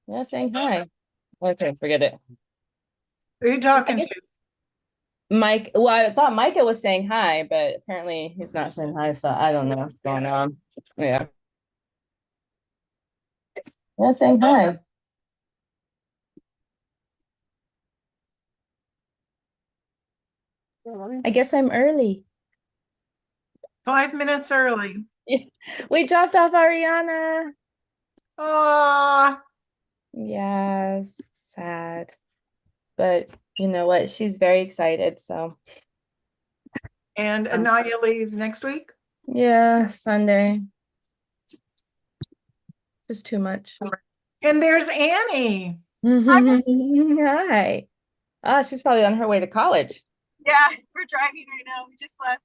Yeah, saying hi. Okay, forget it. Who are you I talking guess to? Mike, well, I thought Micah was saying hi, but apparently he's not saying hi, so I don't know what's going on. Yeah. Yeah, saying hi. I guess I'm early. 5 minutes early. We dropped off Ariana. Ah, Yes, sad. But you know what? She's very excited. So, and Anaya leaves next week. yeah, Sunday. Just too much. And there's Annie. Hi. Oh, she's probably on her way to college. Yeah, we're driving right now. We just left.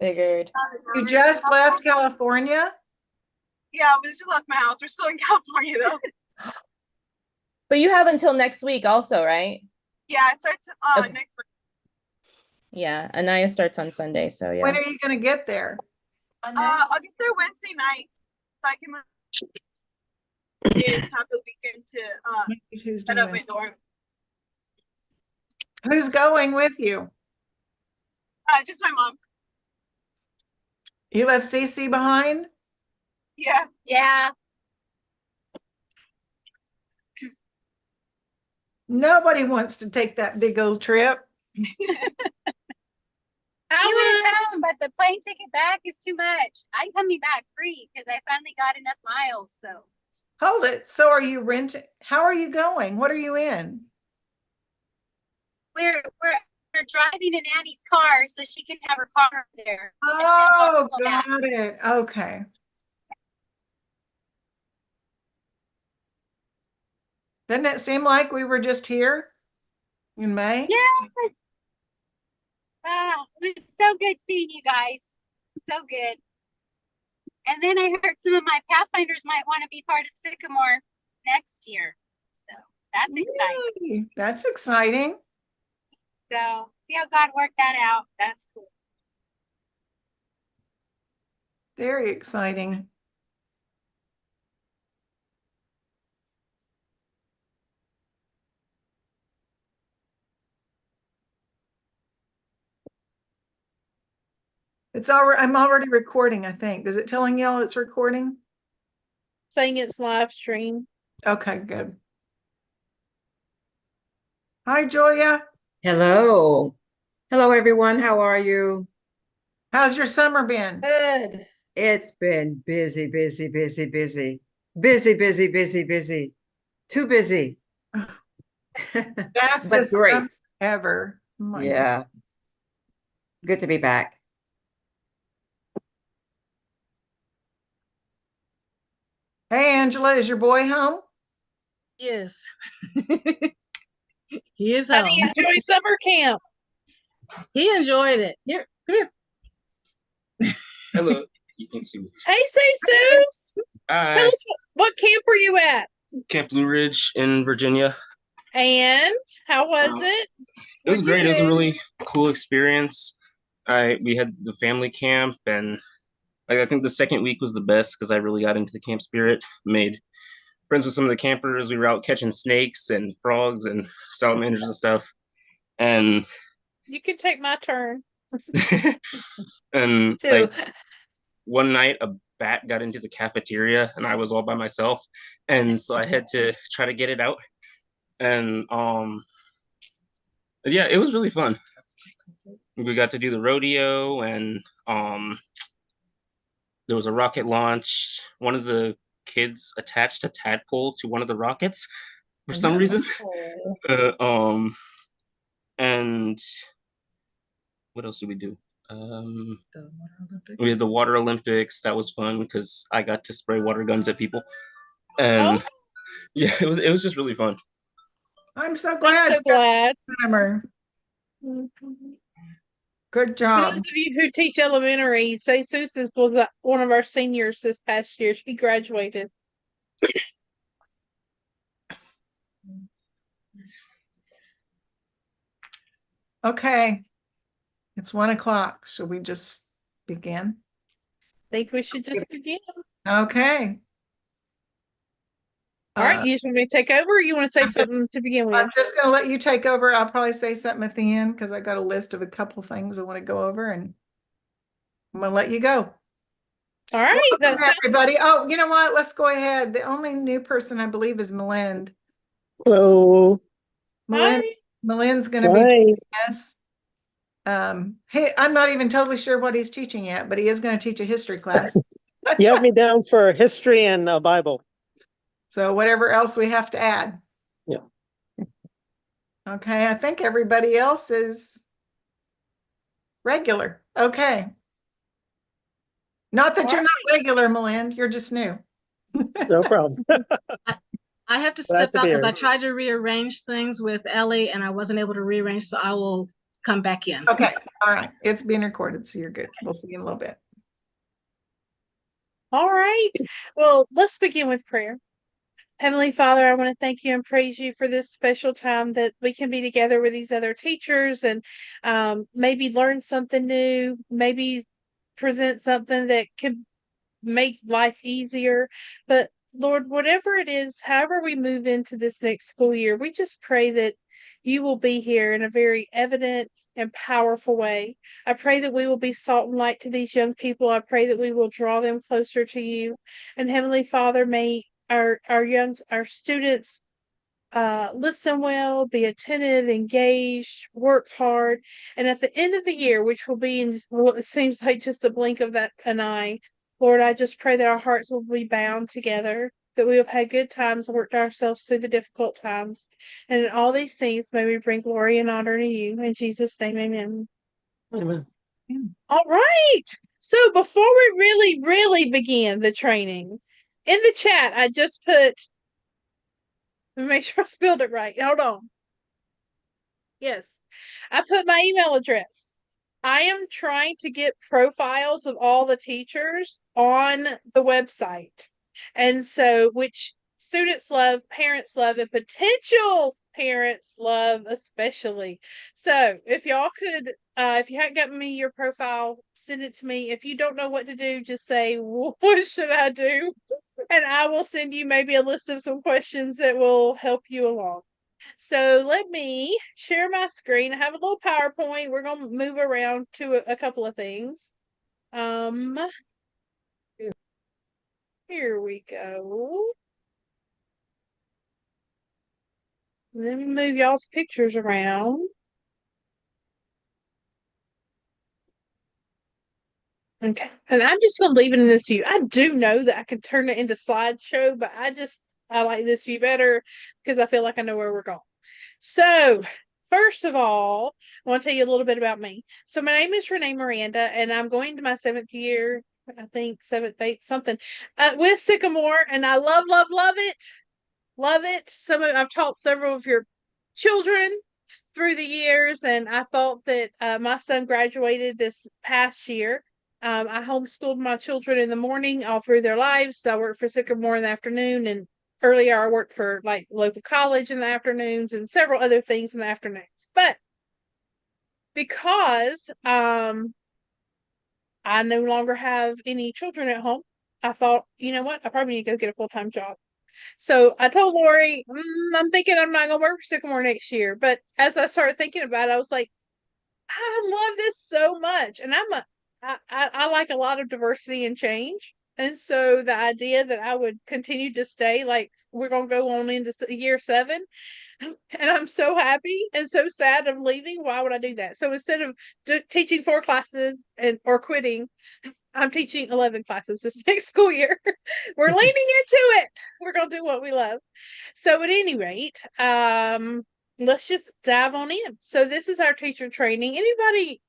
Figured. You just left California? Yeah, we just left my house. We're still in California though. But you have until next week also, right? Yeah, it starts Okay. next week. Yeah, Anaya starts on Sunday, so When yeah. are you going to get there? I'll get there Wednesday night, so I can and have the weekend to Tuesday, set up my Wednesday. dorm. Who's going with you? Just my mom. You left Cece behind? Yeah. Yeah. Nobody wants to take that big old trip. I would come, but the plane ticket back is too much. I'm coming back free because I finally got enough miles. So Hold it. So are you renting? How are you going? What are you in? we're driving in Annie's car so she can have her car there. Oh, got it. Okay. Didn't it seem like we were just here in May? Yeah. It was so good seeing you guys. So good. And then I heard some of my Pathfinders might want to be part of Sycamore next year. So that's exciting. Yay, that's exciting. So see how God worked that out. That's cool. Very exciting. It's already, I'm already recording, I think. Is it telling y'all it's recording? Saying it's live stream. Okay, good. Hi, Joya. Hello. Hello, everyone. How are you? How's your summer been? Good. It's been busy, busy, busy, busy, busy, busy, busy, busy. Too busy, but Fastest great. summer ever. Oh my God. Yeah. Good to be back. Hey, Angela, is your boy home? Yes. He is How do home. you Enjoy summer camp. He enjoyed it. Here, come here. Hello. You can see me. Hey, Jesus. Tell Hi. us what camp were you at? Camp Blue Ridge in Virginia. And how was it? It was What'd you great. It was a do? really cool experience. We had the family camp, and like I think the second week was the best because I really got into the camp spirit. Made friends with some of the campers. We were out catching snakes and frogs and salamanders and stuff. And You can take my turn. and Too. like one night a bat got into the cafeteria and I was all by myself. And so I had to try to get it out. And yeah, it was really fun. We got to do the rodeo and there was a rocket launch. One of the kids attached a tadpole to one of the rockets for some reason. Uh, um, and what else did we do? The Water Olympics. We had the Water Olympics. That was fun because I got to spray water guns at people. Oh, And yeah, it was just really fun. I'm so I'm glad. so glad. Summer. Good For job. those of you who teach elementary, Jesus was one of our seniors this past year. She graduated. Okay. It's 1 o'clock. Should we just begin? Think we should just begin. Okay. All right, you just want me to take over, or you want to say I'm something to begin with? I'm just going to let you take over. I'll probably say something at the end because I got a list of a couple of things I want to go over, and I'm going to let you go. All right, that Welcome, sounds everybody. Oh, you know what? Let's go ahead. The only new person I believe is Melind. Hello. Melind, Hi. Melind's going to be Hi. joining us. I'm not even totally sure what he's teaching yet, but he is going to teach a history class. You have me down for history and Bible. So whatever else we have to add. Yeah. Okay, I think everybody else is regular. Okay. Not that you're not regular, Melind, you're just new. No problem. I have to Glad step to out be because here. I tried to rearrange things with Ellie and I wasn't able to rearrange, so I will come back in. Okay, all right. It's being recorded, so you're good. We'll see you in a little bit. All right. Well, let's begin with prayer. Heavenly Father, I want to thank you and praise you for this special time that we can be together with these other teachers and maybe learn something new, maybe present something that could make life easier. But Lord, whatever it is, however we move into this next school year, we just pray that you will be here in a very evident and powerful way. I pray that we will be salt and light to these young people. I pray that we will draw them closer to you. And Heavenly Father, may our students listen well, be attentive, engaged, work hard, and at the end of the year, which will be in what it seems like just a blink of an eye, Lord, I just pray that our hearts will be bound together, that we have had good times, worked ourselves through the difficult times, and in all these things, may we bring glory and honor to you. In Jesus' name, amen. Amen. All right. So before we really begin the training, in the chat, I just put, let me make sure I spelled it right. Hold on. Yes, I put my email address. I am trying to get profiles of all the teachers on the website. And so, which students love, parents love, and potential parents love especially. So if y'all could, if you hadn't gotten me your profile, send it to me. If you don't know what to do, just say, what should I do? And I will send you maybe a list of some questions that will help you along. So let me share my screen. I have a little PowerPoint. We're going to move around to a couple of things. Here we go. Let me move y'all's pictures around. Okay. And I'm just going to leave it in this view. I do know that I can turn it into slideshow, but I like this view better because I feel like I know where we're going. So, first of all, I want to tell you a little bit about me. So, my name is Renee Miranda, and I'm going to my 7th year, I think 7th, 8th, something, with Sycamore, and I love it. Love it. I've taught several of your children through the years, and I thought that my son graduated this past year. I homeschooled my children in the morning all through their lives. I worked for Sycamore in the afternoon, and earlier I worked for like local college in the afternoons and several other things in the afternoons. But because I no longer have any children at home, I thought, you know what, I probably need to go get a full-time job. So I told Lori, I'm thinking I'm not going to work for Sycamore next year. But as I started thinking about it, I was like, I love this so much. And I like a lot of diversity and change. And so the idea that I would continue to stay, like we're going to go on into year 7, and I'm so happy and so sad I'm leaving. Why would I do that? So instead of teaching 4 classes or quitting, I'm teaching 11 classes this next school year. We're leaning into it. We're going to do what we love. So at any rate, let's just dive on in. So this is our teacher training. Anybody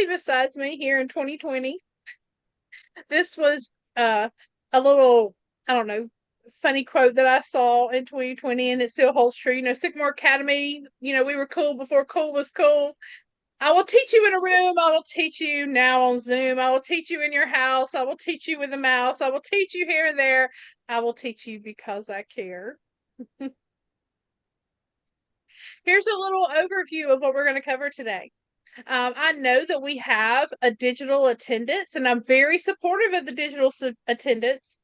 besides me here in 2020? This was a little, I don't know, funny quote that I saw in 2020, and it still holds true. You know, Sycamore Academy, you know, we were cool before cool was cool. I will teach you in a room. I will teach you now on Zoom. I will teach you in your house. I will teach you with a mouse. I will teach you here and there. I will teach you because I care. Here's a little overview of what we're going to cover today. I know that we have a digital attendance, and I'm very supportive of the digital attendance.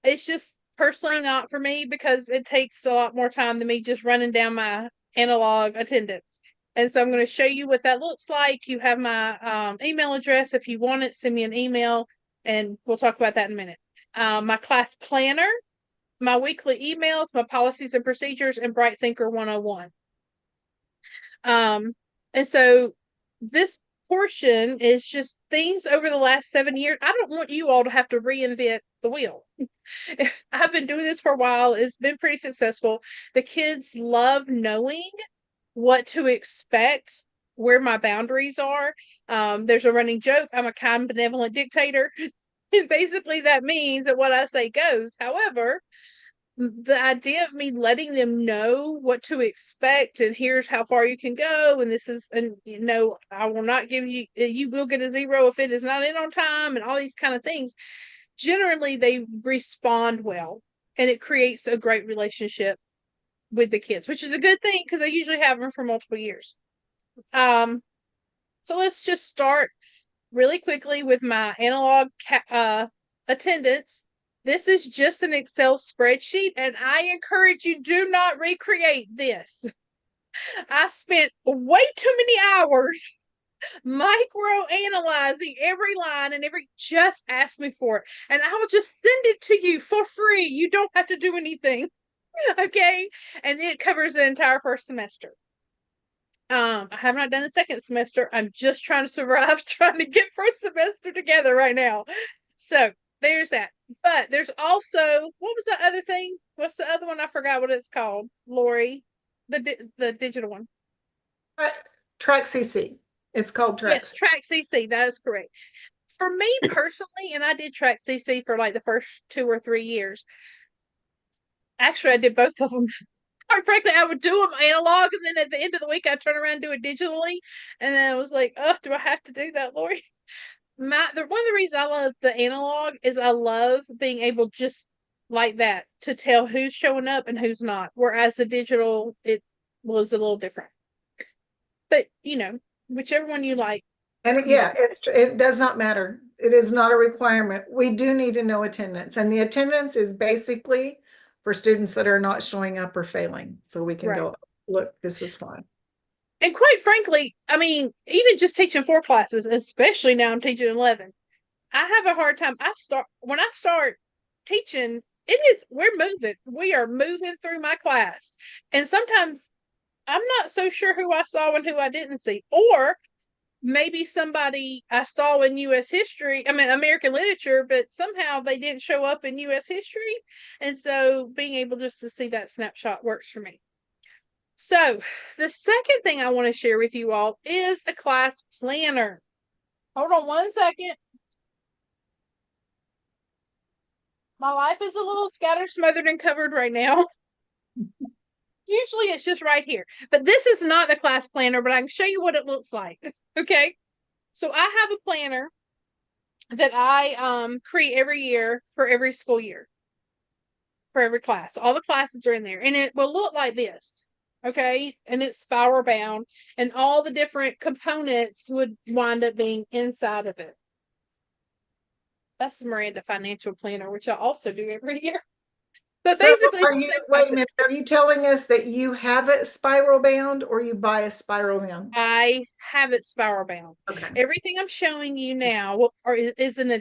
It's just personally not for me because it takes a lot more time than me just running down my analog attendance. And so I'm going to show you what that looks like. You have my email address. If you want it, send me an email and we'll talk about that in a minute. My class planner, my weekly emails, my policies and procedures, and Bright Thinker 101. And so this portion is just things over the last 7 years. I don't want you all to have to reinvent the wheel. I've been doing this for a while. It's been pretty successful. The kids love knowing what to expect, where my boundaries are. There's a running joke. I'm a kind, benevolent dictator. And basically that means that what I say goes. However, the idea of me letting them know what to expect and here's how far you can go and this is, and I will not give you, you will get a 0 if it is not in on time and all these kind of things. Generally they respond well and it creates a great relationship with the kids, which is a good thing because I usually have them for multiple years. So let's just start really quickly with my analog attendance. This is just an Excel spreadsheet, and I encourage you, do not recreate this. I spent way too many hours micro analyzing every line and just ask me for it. And I will just send it to you for free. You don't have to do anything. Okay. And then it covers the entire first semester. I have not done the second semester. I'm just trying to survive, trying to get first semester together right now. So there's that. But there's also, what was the other thing? What's the other one? I forgot what it's called. Lori, the digital one. Track CC. It's called Track. Yes, Track CC. That is correct. For me personally, and I did Track CC for like the first 2 or 3 years. Actually, I did both of them. Quite frankly, I would do them analog, and then at the end of the week, I'd turn around and do it digitally. And then I was like, oh, do I have to do that, Lori? One of the reasons I love the analog is I love being able just like that to tell who's showing up and who's not. Whereas the digital, it was a little different. But, whichever one you like. And yeah, it does not matter. It is not a requirement. We do need to know attendance. And the attendance is basically for students that are not showing up or failing. So we can go, look, this is fine. And quite frankly, I mean, even just teaching 4 classes, especially now I'm teaching 11, I have a hard time. When I start teaching, we are moving through my class. And sometimes I'm not so sure who I saw and who I didn't see. Or maybe somebody I saw in American literature, but somehow they didn't show up in U.S. history. And so being able just to see that snapshot works for me. So the second thing I want to share with you all is a class planner. Hold on one second. My life is a little scattered, smothered, and covered right now. Usually it's just right here. But this is not the class planner, but I can show you what it looks like. Okay. So I have a planner that I create every year for every school year. For every class. All the classes are in there. And it will look like this. Okay. And it's spiral bound. And all the different components would wind up being inside of it. That's the Miranda Financial Planner, which I also do every year. But So basically, wait a minute, are you telling us that you have it spiral bound or you buy a spiral bound? I have it spiral bound. Okay. Everything I'm showing you now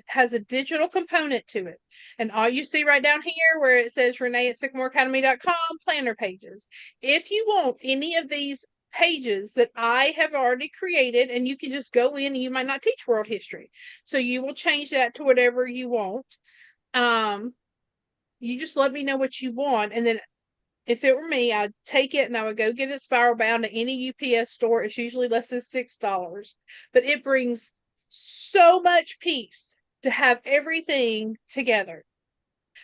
has a digital component to it. And all you see right down here where it says Renee at sycamoreacademy.com planner pages. If you want any of these pages that I have already created, and you can just go in and you might not teach world history. So you will change that to whatever you want. You just let me know what you want. And then if it were me, I'd take it and I would go get it spiral bound at any UPS store. It's usually less than $6, but it brings so much peace to have everything together.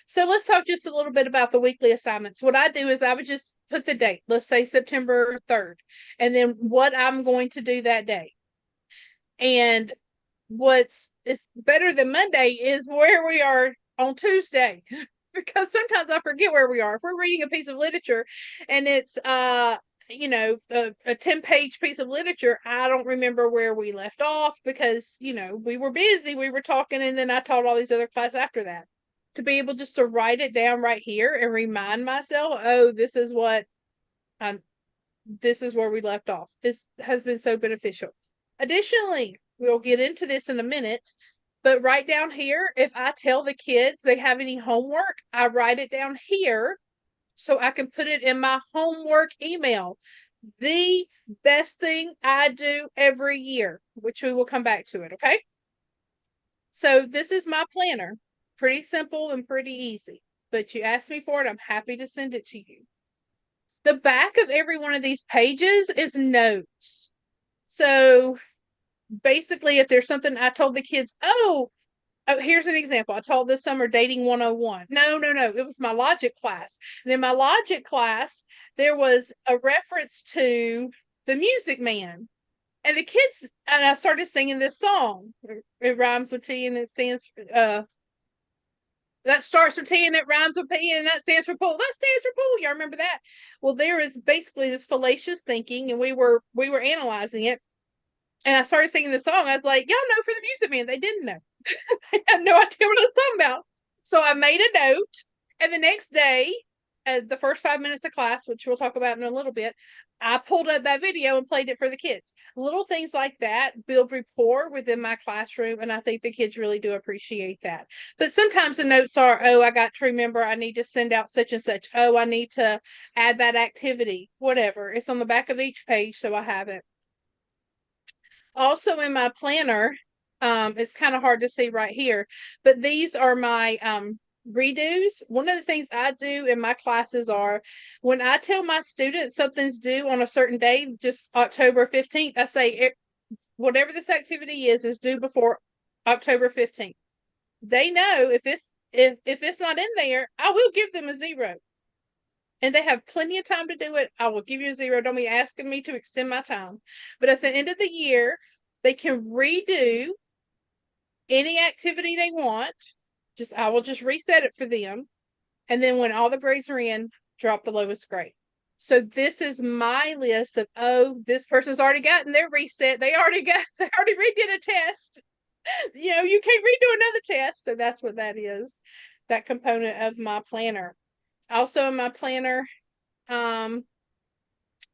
So let's talk just a little bit about the weekly assignments. What I do is I would just put the date, let's say September 3rd, and then what I'm going to do that day. And what's better than Monday is where we are on Tuesday. Because sometimes I forget where we are. If we're reading a piece of literature and it's a 10-page piece of literature, I don't remember where we left off because we were busy, we were talking, and then I taught all these other classes after that. to be able just to write it down right here and remind myself, oh, this is what this is where we left off. This has been so beneficial. Additionally, we'll get into this in a minute, but right down here, if I tell the kids they have any homework, I write it down here so I can put it in my homework email. The best thing I do every year, which we will come back to it, okay? So this is my planner. Pretty simple and pretty easy, but you asked me for it. I'm happy to send it to you. The back of every one of these pages is notes. So basically, if there's something I told the kids, oh, here's an example. I taught this summer dating 101. No. It was my logic class. And in my logic class, there was a reference to the Music Man. And the kids, and I started singing this song. It rhymes with T and it stands that starts with T and it rhymes with P and that stands for pool. That stands for pool. Y'all remember that? Well, there is basically this fallacious thinking, and we were analyzing it. And I started singing the song. I was like, y'all know for the Music Man. They didn't know. They had no idea what I was talking about. So I made a note. And the next day, the first 5 minutes of class, which we'll talk about in a little bit, I pulled up that video and played it for the kids. Little things like that build rapport within my classroom. And I think the kids really do appreciate that. But sometimes the notes are, oh, I got to remember I need to send out such and such. Oh, I need to add that activity, whatever. It's on the back of each page, so I have it. Also in my planner, it's kind of hard to see right here, but these are my redos. One of the things I do in my classes are when I tell my students something's due on a certain day, just October 15th, I say whatever this activity is due before October 15th. They know if it's not in there, I will give them a 0. And they have plenty of time to do it. I will give you a 0. Don't be asking me to extend my time. But at the end of the year, they can redo any activity they want. I will just reset it for them. And then when all the grades are in, drop the lowest grade. So this is my list of, oh, this person's already gotten their reset. They already redid a test. You know, you can't redo another test. So that's what that is, that component of my planner. Also in my planner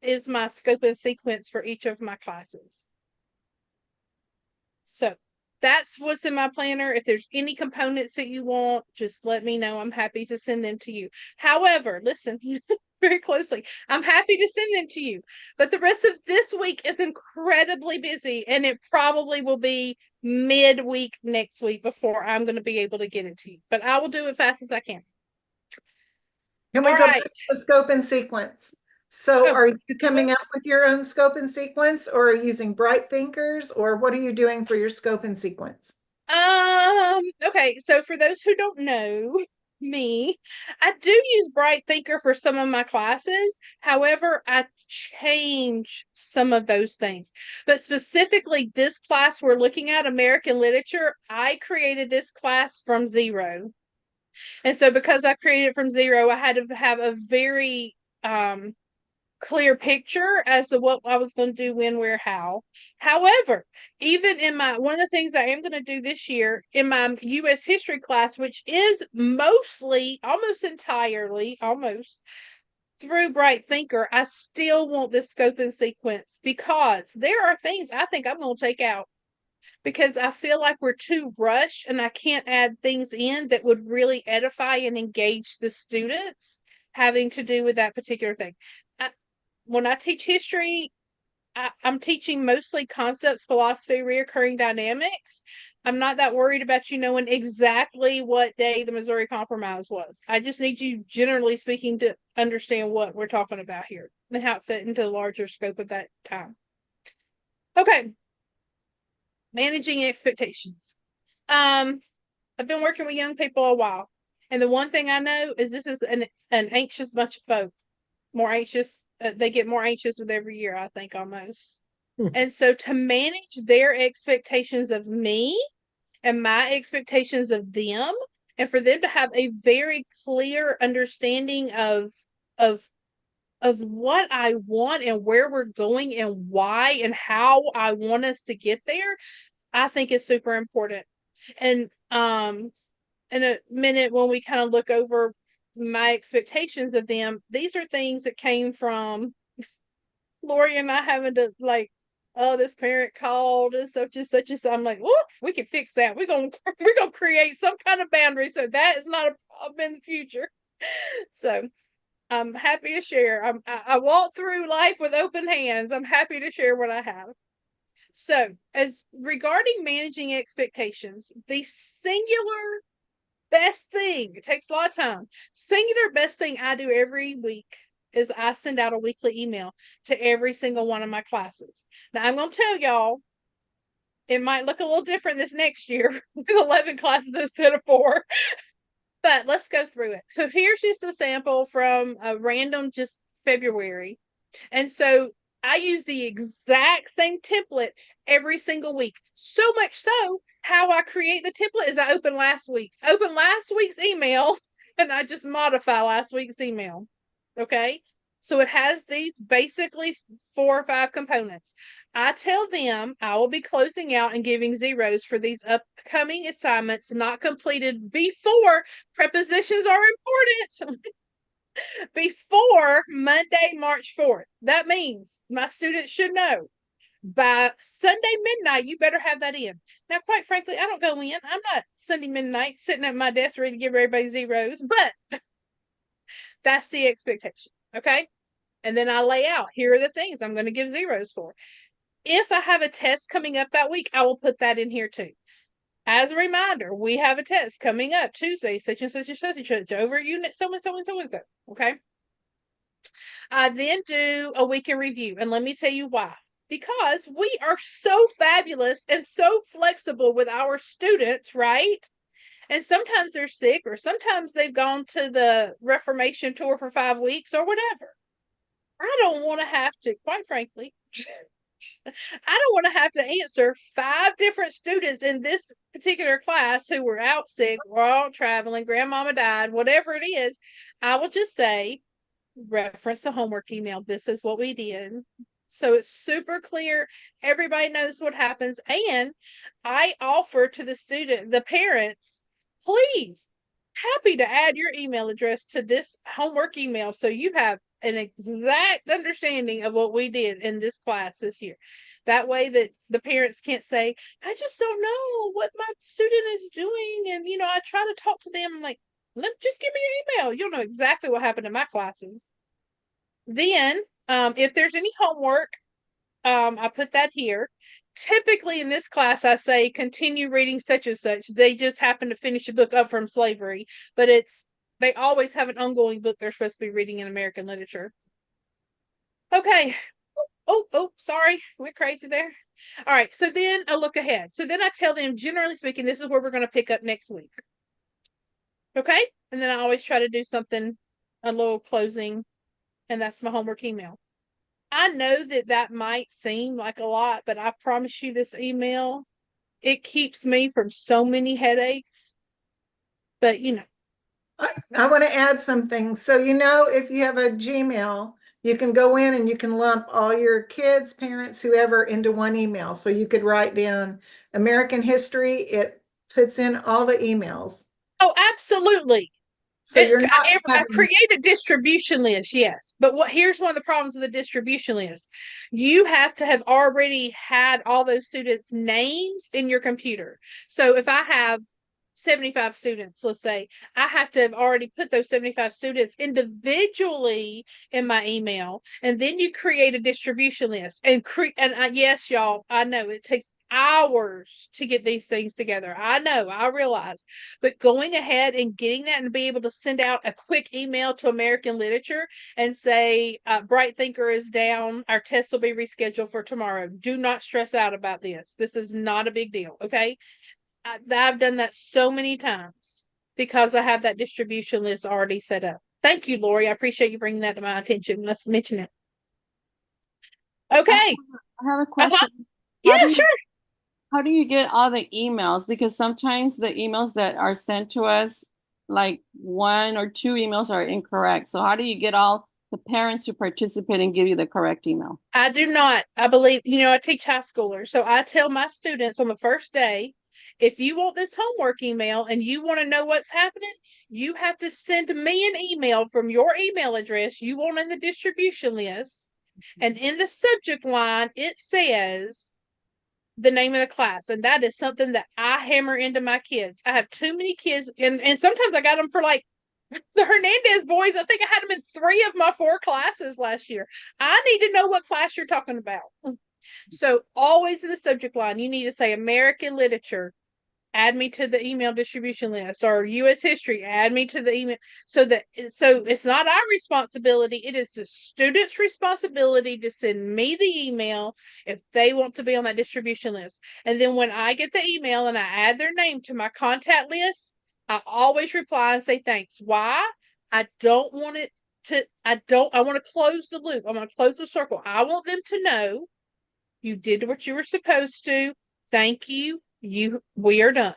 is my scope and sequence for each of my classes. So that's what's in my planner. If there's any components that you want, just let me know. I'm happy to send them to you. However, listen very closely. I'm happy to send them to you. But the rest of this week is incredibly busy, and it probably will be midweek next week before I'm going to be able to get it to you. But I will do it fast as I can. Can we go back to the scope and sequence? So are you coming up with your own scope and sequence, or are you using Bright Thinkers, or what are you doing for your scope and sequence? Okay, so for those who don't know me, I do use Bright Thinker for some of my classes. However, I change some of those things. But specifically this class we're looking at, American Literature, I created this class from 0. And so because I created it from 0, I had to have a very clear picture as to what I was going to do, when, where, how. However, even in one of the things I am going to do this year in my U.S. history class, which is mostly, almost entirely, through Bright Thinker, I still want this scope and sequence because there are things I think I'm going to take out because I feel like we're too rushed and I can't add things in that would really edify and engage the students having to do with that particular thing. When I teach history, I'm teaching mostly concepts, philosophy, reoccurring dynamics. I'm not that worried about you knowing exactly what day the Missouri Compromise was. I just need you, generally speaking, to understand what we're talking about here and how it fit into the larger scope of that time. Okay. Managing expectations. I've been working with young people a while. And the one thing I know is this is an anxious bunch of folk. More anxious. They get more anxious with every year, I think, almost. And so to manage their expectations of me and my expectations of them, and for them to have a very clear understanding of what I want and where we're going and why and how I want us to get there, I think is super important. And in a minute when we kind of look over my expectations of them. These are things that came from Lori and I having to like, oh, this parent called and such and such and so. I'm like, whoop, we can fix that. We're gonna create some kind of boundary so that is not a problem in the future. So I'm happy to share. I walk through life with open hands. I'm happy to share what I have. So, as regarding managing expectations, the singular best thing, it takes a lot of time. Singular best thing I do every week is I send out a weekly email to every single one of my classes. Now, I'm going to tell y'all, it might look a little different this next year with 11 classes instead of 4. But let's go through it. So here's just a sample from a random just February. And so I use the exact same template every single week. So much so, how I create the template is I open last week's email and I just modify last week's email. Okay. So it has these basically 4 or 5 components. I tell them I will be closing out and giving zeros for these upcoming assignments not completed before prepositions are important. Before Monday, March 4th. That means my students should know by Sunday midnight, you better have that in. Now, quite frankly, I don't go in. I'm not Sunday midnight sitting at my desk ready to give everybody zeros, but that's the expectation. Okay. And then I lay out, here are the things I'm going to give zeros for. If I have a test coming up that week, I will put that in here too. As a reminder, we have a test coming up Tuesday, such and such and such and such over unit so and so and so and so. Okay. I then do a week in review, and let me tell you why. Because we are so fabulous and so flexible with our students, right? And sometimes they're sick, or sometimes they've gone to the Reformation tour for 5 weeks or whatever. I don't want to have to, quite frankly, I don't want to have to answer 5 different students in this particular class who were out sick, were all traveling, grandmama died, whatever it is. I will just say, reference the homework email. This is what we did. So it's super clear. Everybody knows what happens. And I offer to the student, the parents, please, happy to add your email address to this homework email so you have an exact understanding of what we did in this class this year. That way that the parents can't say, I just don't know what my student is doing. And, I try to talk to them. I'm like, just give me your email. You'll know exactly what happened in my classes. Then, if there's any homework, I put that here. Typically in this class, I say, continue reading such and such. They just happen to finish a book up from slavery, but they always have an ongoing book they're supposed to be reading in American literature. Okay. Oh, sorry. Went crazy there. All right. So then I look ahead. So then I tell them, generally speaking, this is where we're going to pick up next week. Okay. And then I always try to do something, a little closing, and that's my homework email. I know that might seem like a lot, but I promise you this email, it keeps me from so many headaches. But I want to add something. So, if you have a Gmail, you can go in and you can lump all your kids, parents, whoever into one email. So you could write down American history. It puts in all the emails. Oh, absolutely. So you're not I create a distribution list, yes. But here's one of the problems with the distribution list. You have to have already had all those students' names in your computer. So if I have 75 students, let's say, I have to have already put those 75 students individually in my email. And then you create a distribution list. Yes, y'all, I know it takes hours to get these things together. I know, I realize, but going ahead and getting that and be able to send out a quick email to American literature and say, Bright Thinker is down. Our test will be rescheduled for tomorrow. Do not stress out about this. This is not a big deal. Okay. I've done that so many times because I have that distribution list already set up. Thank you, Lori. I appreciate you bringing that to my attention. Let's mention it. Okay. I have a question. Yeah, sure. How do you get all the emails? Because sometimes the emails that are sent to us, like 1 or 2 emails are incorrect. So how do you get all the parents to participate and give you the correct email? I do not. I believe, I teach high schoolers. So I tell my students on the first day, If you want this homework email and you want to know what's happening, you have to send me an email from your email address you want in the distribution list. And in the subject line, it says the name of the class. And that is something that I hammer into my kids. I have too many kids, and sometimes I got them for like the Hernandez boys. I think I had them in 3 of my 4 classes last year. I need to know what class you're talking about. So always in the subject line, you need to say American literature, add me to the email distribution list, or US history, add me to the email. So it's not our responsibility. It is the student's responsibility to send me the email if they want to be on that distribution list. And then when I get the email and I add their name to my contact list, I always reply and say thanks. Why? I want to close the loop. I want to close the circle. I want them to know you did what you were supposed to. Thank you. We are done.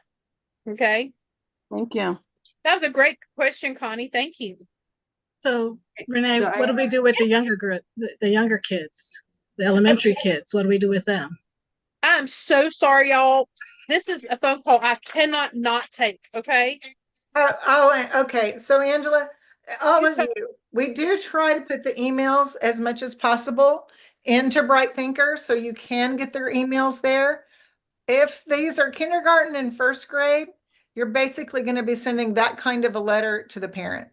Okay. Thank you. That was a great question, Connie. Thank you. So Renee, So what do we do with the younger kids, the elementary kids? What do we do with them? I'm so sorry, y'all. This is a phone call I cannot not take. Okay. Okay, so Angela, all of you, we do try to put the emails as much as possible into Bright Thinker so you can get their emails there. If these are kindergarten and first grade, you're basically going to be sending that kind of a letter to the parent,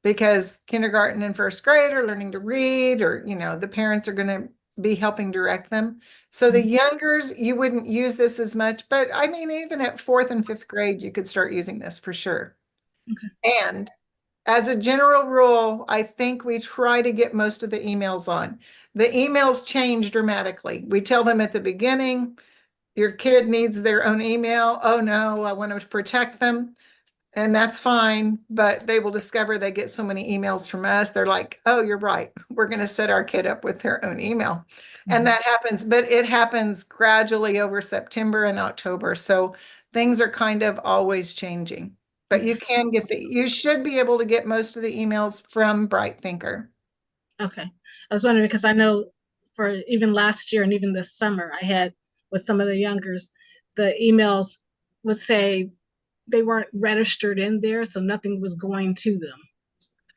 because kindergarten and first grade are learning to read, or, the parents are going to be helping direct them. So the youngers, you wouldn't use this as much, but I mean, even at 4th and 5th grade, you could start using this for sure. Okay. And as a general rule, I think we try to get most of the emails on. The emails change dramatically. We tell them at the beginning, your kid needs their own email. Oh no, I want to protect them. And that's fine, but they will discover they get so many emails from us. They're like, oh, you're right. We're going to set our kid up with their own email. And that happens, but it happens gradually over September and October. So things are kind of always changing, but you should be able to get most of the emails from Bright Thinker. Okay. I was wondering because I know for even last year and even this summer, I had with some of the youngers, the emails would say they weren't registered in there, so nothing was going to them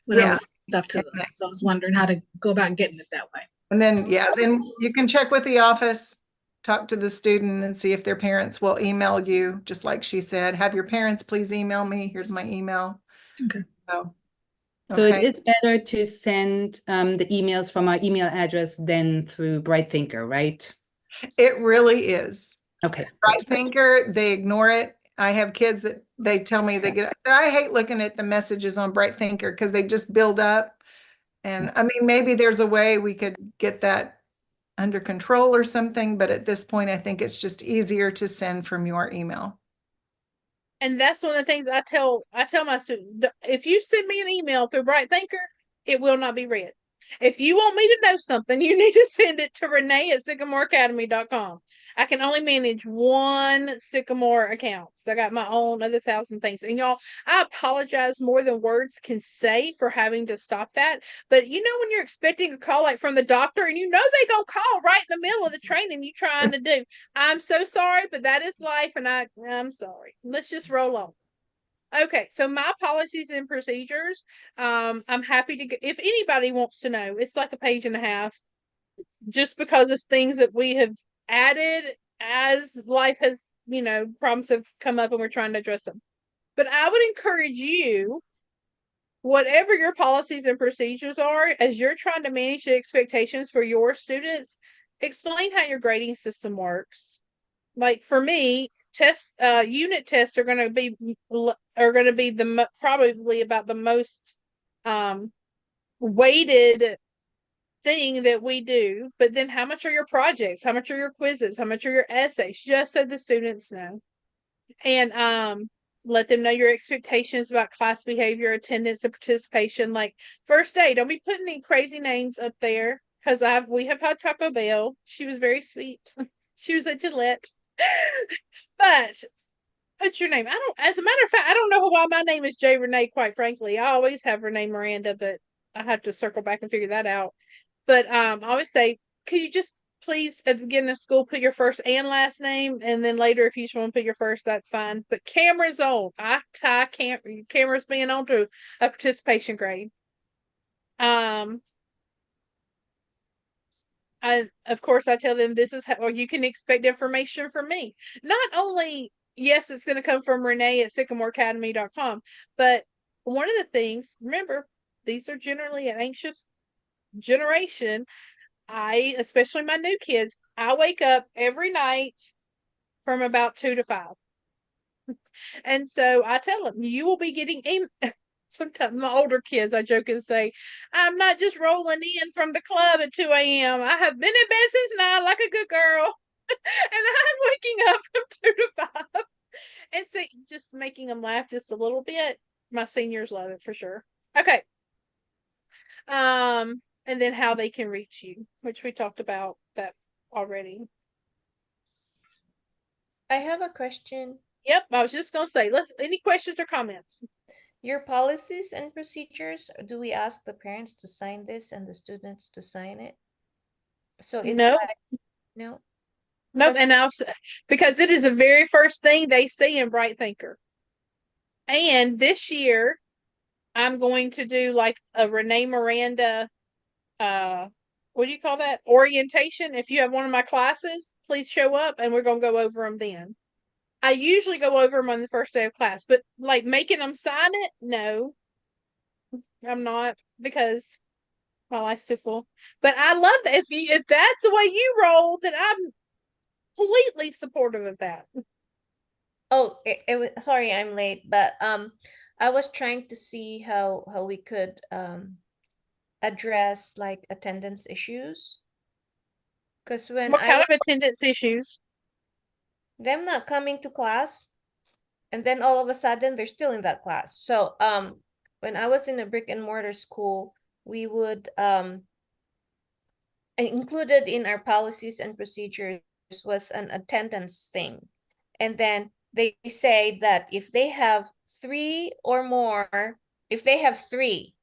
when I was stuff to them. So I was wondering how to go about getting it that way. And then, then you can check with the office, talk to the student and see if their parents will email you, just like she said, have your parents please email me. Here's my email. Okay. So it's better to send the emails from our email address than through Bright Thinker, right? It really is. Okay. Bright Thinker, they ignore it. I have kids that they tell me I hate looking at the messages on Bright Thinker because they just build up. And I mean, maybe there's a way we could get that under control or something, but at this point, I think it's just easier to send from your email. And that's one of the things I tell my students. If you send me an email through Bright Thinker, it will not be read. If you want me to know something, you need to send it to Renee@sycamoreacademy.com. I can only manage one Sycamore account. So I got my own other 1,000 things. And y'all, I apologize more than words can say for having to stop that. But when you're expecting a call like from the doctor and they gonna call right in the middle of the training you trying to do. I'm so sorry, but that is life, and I'm sorry. Let's just roll on. Okay, so my policies and procedures, I'm happy to, if anybody wants to know, it's like a page and a half, just because it's things that we have added as life has, problems have come up and we're trying to address them. But I would encourage you, whatever your policies and procedures are, as you're trying to manage the expectations for your students, explain how your grading system works. Like for me, unit tests are going to be probably about the most weighted thing that we do. But then how much are your projects? How much are your quizzes? How much are your essays? Just so the students know. And let them know your expectations about class behavior, attendance, and participation. Like first day, don't be putting any crazy names up there, because we have had Taco Bell. She was very sweet. She was at Gillette. But put your name. As a matter of fact, I don't know why my name is J. Renee, quite frankly. I always have Renee Miranda, but I have to circle back and figure that out. But I always say, could you just please, at the beginning of school, put your first and last name, and then later, if you just want to put your first, that's fine. But cameras on. I tie cameras being on to a participation grade. Of course, I tell them this is how, or you can expect information from me. Not only, yes, it's going to come from Renee at sycamoreacademy.com, but one of the things, remember, these are generally an anxious generation. Especially my new kids, I wake up every night from about 2 to 5. And so I tell them, you will be getting sometimes my older kids, I joke and say, I'm not just rolling in from the club at 2 a.m. I have been in bed since 9 like a good girl. And I'm waking up from 2 to 5. And so just making them laugh just a little bit. My seniors love it for sure. Okay. And then how they can reach you, which we talked about that already. I have a question. Yep, I was just gonna say, any questions or comments? Your policies and procedures, do we ask the parents to sign this and the students to sign it? So it's No. like, no? Nope, 'Cause- and because it is the very first thing they see in Bright Thinker. And this year, I'm going to do like a Renee Miranda, what do you call that? Orientation. If you have one of my classes, please show up and we're gonna go over them then. I usually go over them on the first day of class, but like making them sign it, no, I'm not, because my life's too full. But I love that. If that's the way you roll, then I'm completely supportive of that. Oh, sorry, I'm late, but I was trying to see how we could address like attendance issues. Because when What kind of attendance issues? them not coming to class, and then all of a sudden they're still in that class. So when I was in a brick and mortar school, we would included in our policies and procedures was an attendance thing. And then they say that if they have 3 or more, if they have 3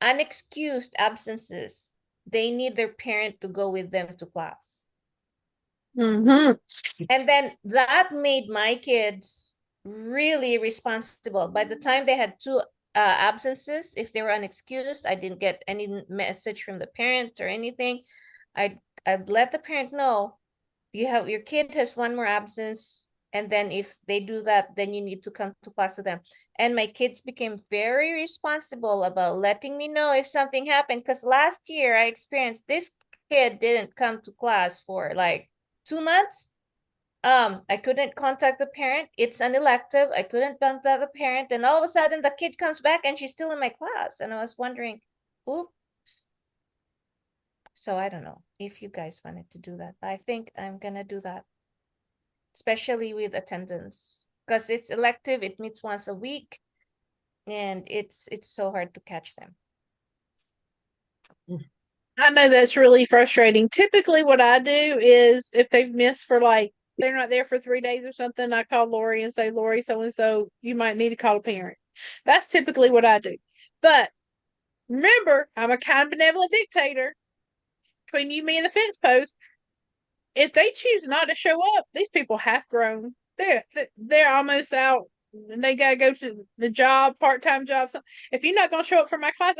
unexcused absences, they need their parent to go with them to class. Mm-hmm. And then that made my kids really responsible. By the time they had 2 absences, if they were unexcused, I didn't get any message from the parent or anything. I'd let the parent know, your kid has 1 more absence, and then if they do that, then you need to come to class with them. And my kids became very responsible about letting me know if something happened, because last year I experienced this kid didn't come to class for like 2 months. I couldn't contact the parent. It's an elective. I couldn't contact the parent, and all of a sudden the kid comes back and she's still in my class, and I was wondering, oops. So I don't know if you guys wanted to do that. I think I'm gonna do that, especially with attendance, because it's elective. It meets once a week, and it's so hard to catch them. I know that's really frustrating. Typically, what I do is if they've missed for like, they're not there for 3 days or something, I call Lori and say, Lori, so and so, you might need to call a parent. That's typically what I do. But remember, I'm a kind, benevolent dictator. Between you, me, and the fence post, if they choose not to show up, these people half grown. They're almost out. And they gotta go to the job, part-time job. So if you're not gonna show up for my class,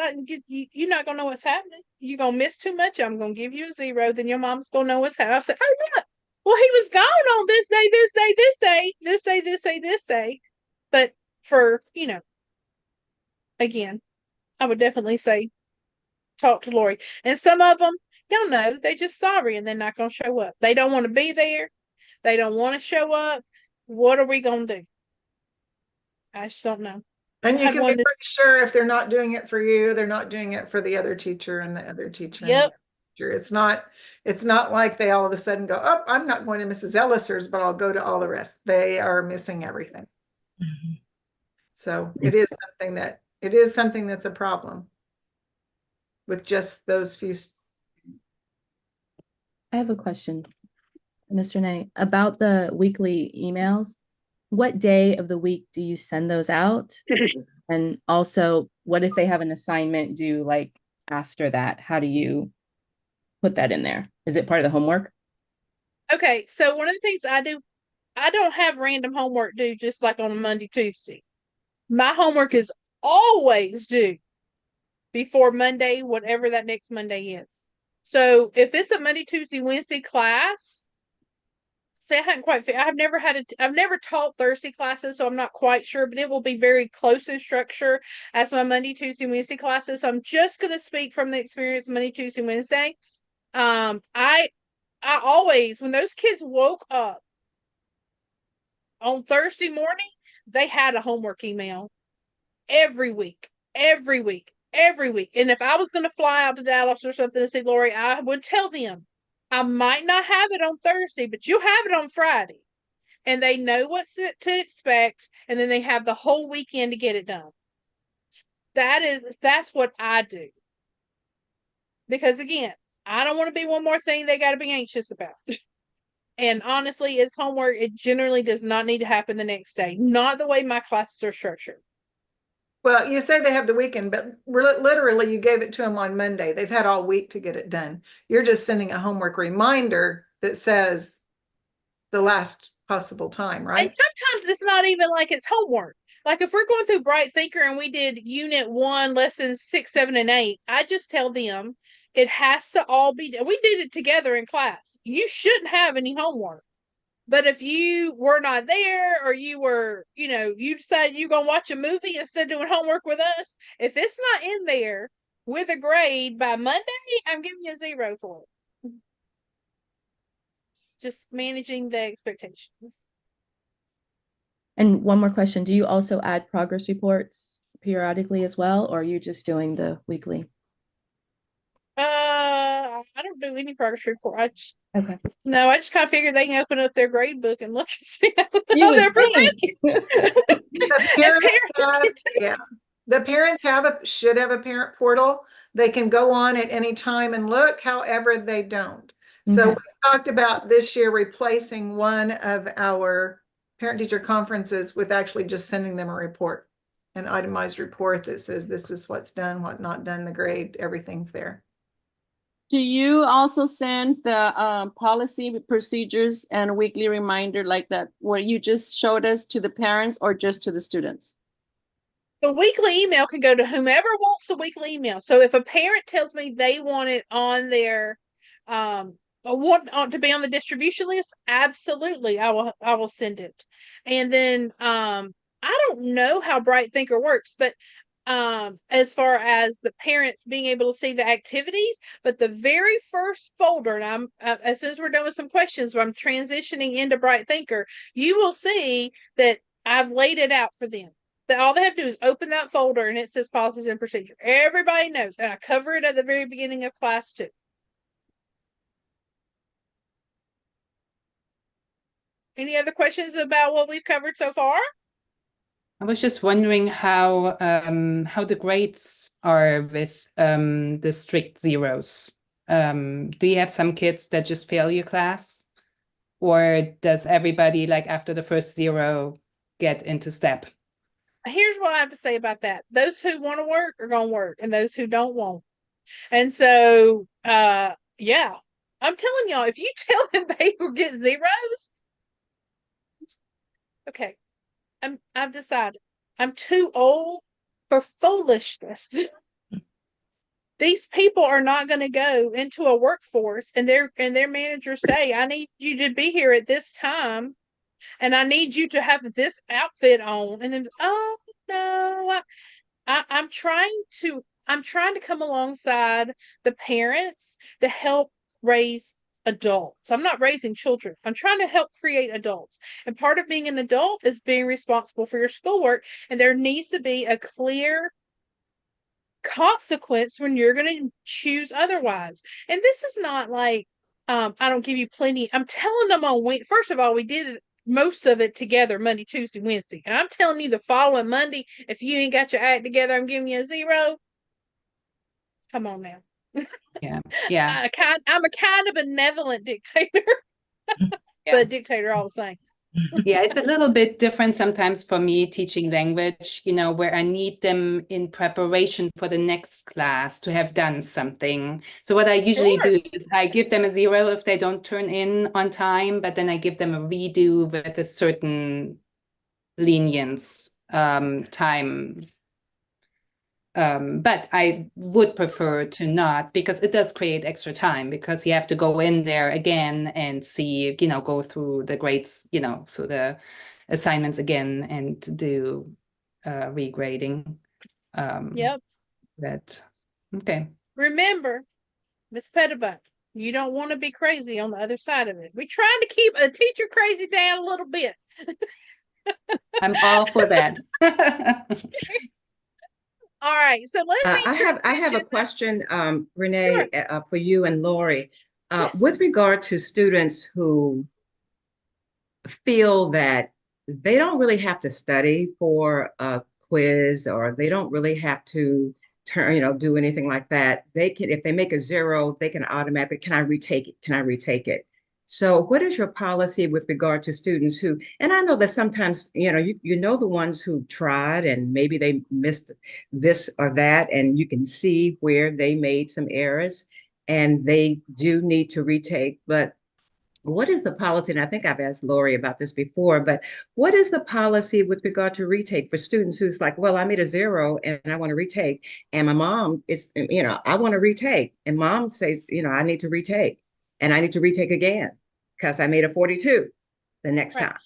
you're not gonna know what's happening. You're gonna miss too much. I'm gonna give you a 0. Then your mom's gonna know what's happening. I said, oh yeah. Well, he was gone on this day, this day, this day, this day, this day, this day. But for, again, I would definitely say talk to Lori. And some of them, y'all know, they just sorry and they're not gonna show up. They don't want to be there. They don't want to show up. What are we gonna do? I just don't know. And you can be pretty sure if they're not doing it for you, they're not doing it for the other teacher and the other teacher. Yep. It's not like they all of a sudden go, oh, I'm not going to Mrs. Ellis's, but I'll go to all the rest. They are missing everything. Mm-hmm. So it is something that's a problem with just those few. I have a question, Mr. Nay, about the weekly emails. What day of the week do you send those out? And also, what if they have an assignment due like after that? How do you put that in there? Is it part of the homework? Okay, so one of the things I do, I don't have random homework due just like on a Monday, Tuesday. My homework is always due before Monday, whatever that next Monday is. So if it's a Monday, Tuesday, Wednesday class, say I hadn't quite, I've never taught Thursday classes, so I'm not quite sure, but it will be very close in structure as my Monday, Tuesday, Wednesday classes. So I'm just going to speak from the experience Monday, Tuesday, Wednesday. I always, when those kids woke up on Thursday morning, they had a homework email every week, every week, every week. And if I was going to fly out to Dallas or something and see Lori, I would tell them, I might not have it on Thursday, but you have it on Friday. And they know what to expect. And then they have the whole weekend to get it done. That's what I do. Because again, I don't want to be one more thing they got to be anxious about. And honestly, it's homework. It generally does not need to happen the next day. Not the way my classes are structured. Well, you say they have the weekend, but literally you gave it to them on Monday. They've had all week to get it done. You're just sending a homework reminder that says the last possible time, right? And sometimes it's not even like it's homework. Like if we're going through Bright Thinker and we did Unit 1, Lessons 6, 7, and 8, I just tell them it has to all be done. We did it together in class. You shouldn't have any homework. But if you were not there or you were, you decided you're going to watch a movie instead of doing homework with us, if it's not in there with a grade by Monday, I'm giving you a 0 for it. Just managing the expectation. And one more question. Do you also add progress reports periodically as well, or are you just doing the weekly? I don't do any progress report. I just kind of figure they can open up their grade book and look and see how they're presenting. The parents should have a parent portal. They can go on at any time and look, however, they don't. So we talked about this year replacing one of our parent teacher conferences with actually just sending them a report, an itemized report that says this is what's done, what not done, the grade, everything's there. Do you also send the policy procedures and a weekly reminder like that, what you just showed us, to the parents or just to the students? The weekly email can go to whomever wants a weekly email. So if a parent tells me they want it on their to be on the distribution list, absolutely, I will send it. And then I don't know how Bright Thinker works, but as far as the parents being able to see the activities, but the very first folder, and I'm as soon as we're done with some questions, where I'm transitioning into Bright Thinker, you will see that I've laid it out for them. That all they have to do is open that folder and it says policies and procedure. Everybody knows, and I cover it at the very beginning of class too. Any other questions about what we've covered so far? I was just wondering how the grades are with the strict zeros. Do you have some kids that just fail your class, or does everybody, like after the first 0, get into step? Here's what I have to say about that. Those who want to work are going to work, and those who don't won't. And so, yeah, I'm telling y'all, if you tell them they will get zeros, okay, I've decided I'm too old for foolishness. These people are not going to go into a workforce and their managers say, I need you to be here at this time and I need you to have this outfit on. And then, oh no, I'm trying to come alongside the parents to help raise adults. I'm not raising children. I'm trying to help create adults. And part of being an adult is being responsible for your schoolwork. And there needs to be a clear consequence when you're going to choose otherwise. And this is not like, I don't give you plenty. I'm telling them first of all, we did most of it together Monday, Tuesday, Wednesday. And I'm telling you the following Monday, if you ain't got your act together, I'm giving you a 0. Come on now. Yeah. I'm a kind of benevolent dictator, but a dictator all the same. Yeah, it's a little bit different sometimes for me teaching language, where I need them in preparation for the next class to have done something. So what I usually Sure. do is I give them a 0 if they don't turn in on time, but then I give them a redo with a certain lenience time. But I would prefer to not, because it does create extra time, because you have to go in there again and see, go through the grades, through the assignments again and do regrading. Yep. But okay. Remember, Miss Pettibone, you don't want to be crazy on the other side of it. We're trying to keep a teacher crazy down a little bit. I'm all for that. All right, so let's I have a question, Sure. Renee, for you and Lori, Yes. with regard to students who feel that they don't really have to study for a quiz, or they don't really have to do anything like that. They can, if they make a 0, they can automatically, can I retake it? Can I retake it? So what is your policy with regard to students who, and I know that sometimes, you know the ones who tried and maybe they missed this or that, and you can see where they made some errors and they do need to retake, but what is the policy? And I think I've asked Lori about this before, but what is the policy with regard to retake for students who's like, well, I made a 0 and I want to retake. And my mom is, I want to retake. And mom says, I need to retake and I need to retake again because I made a 42 the next Right. time.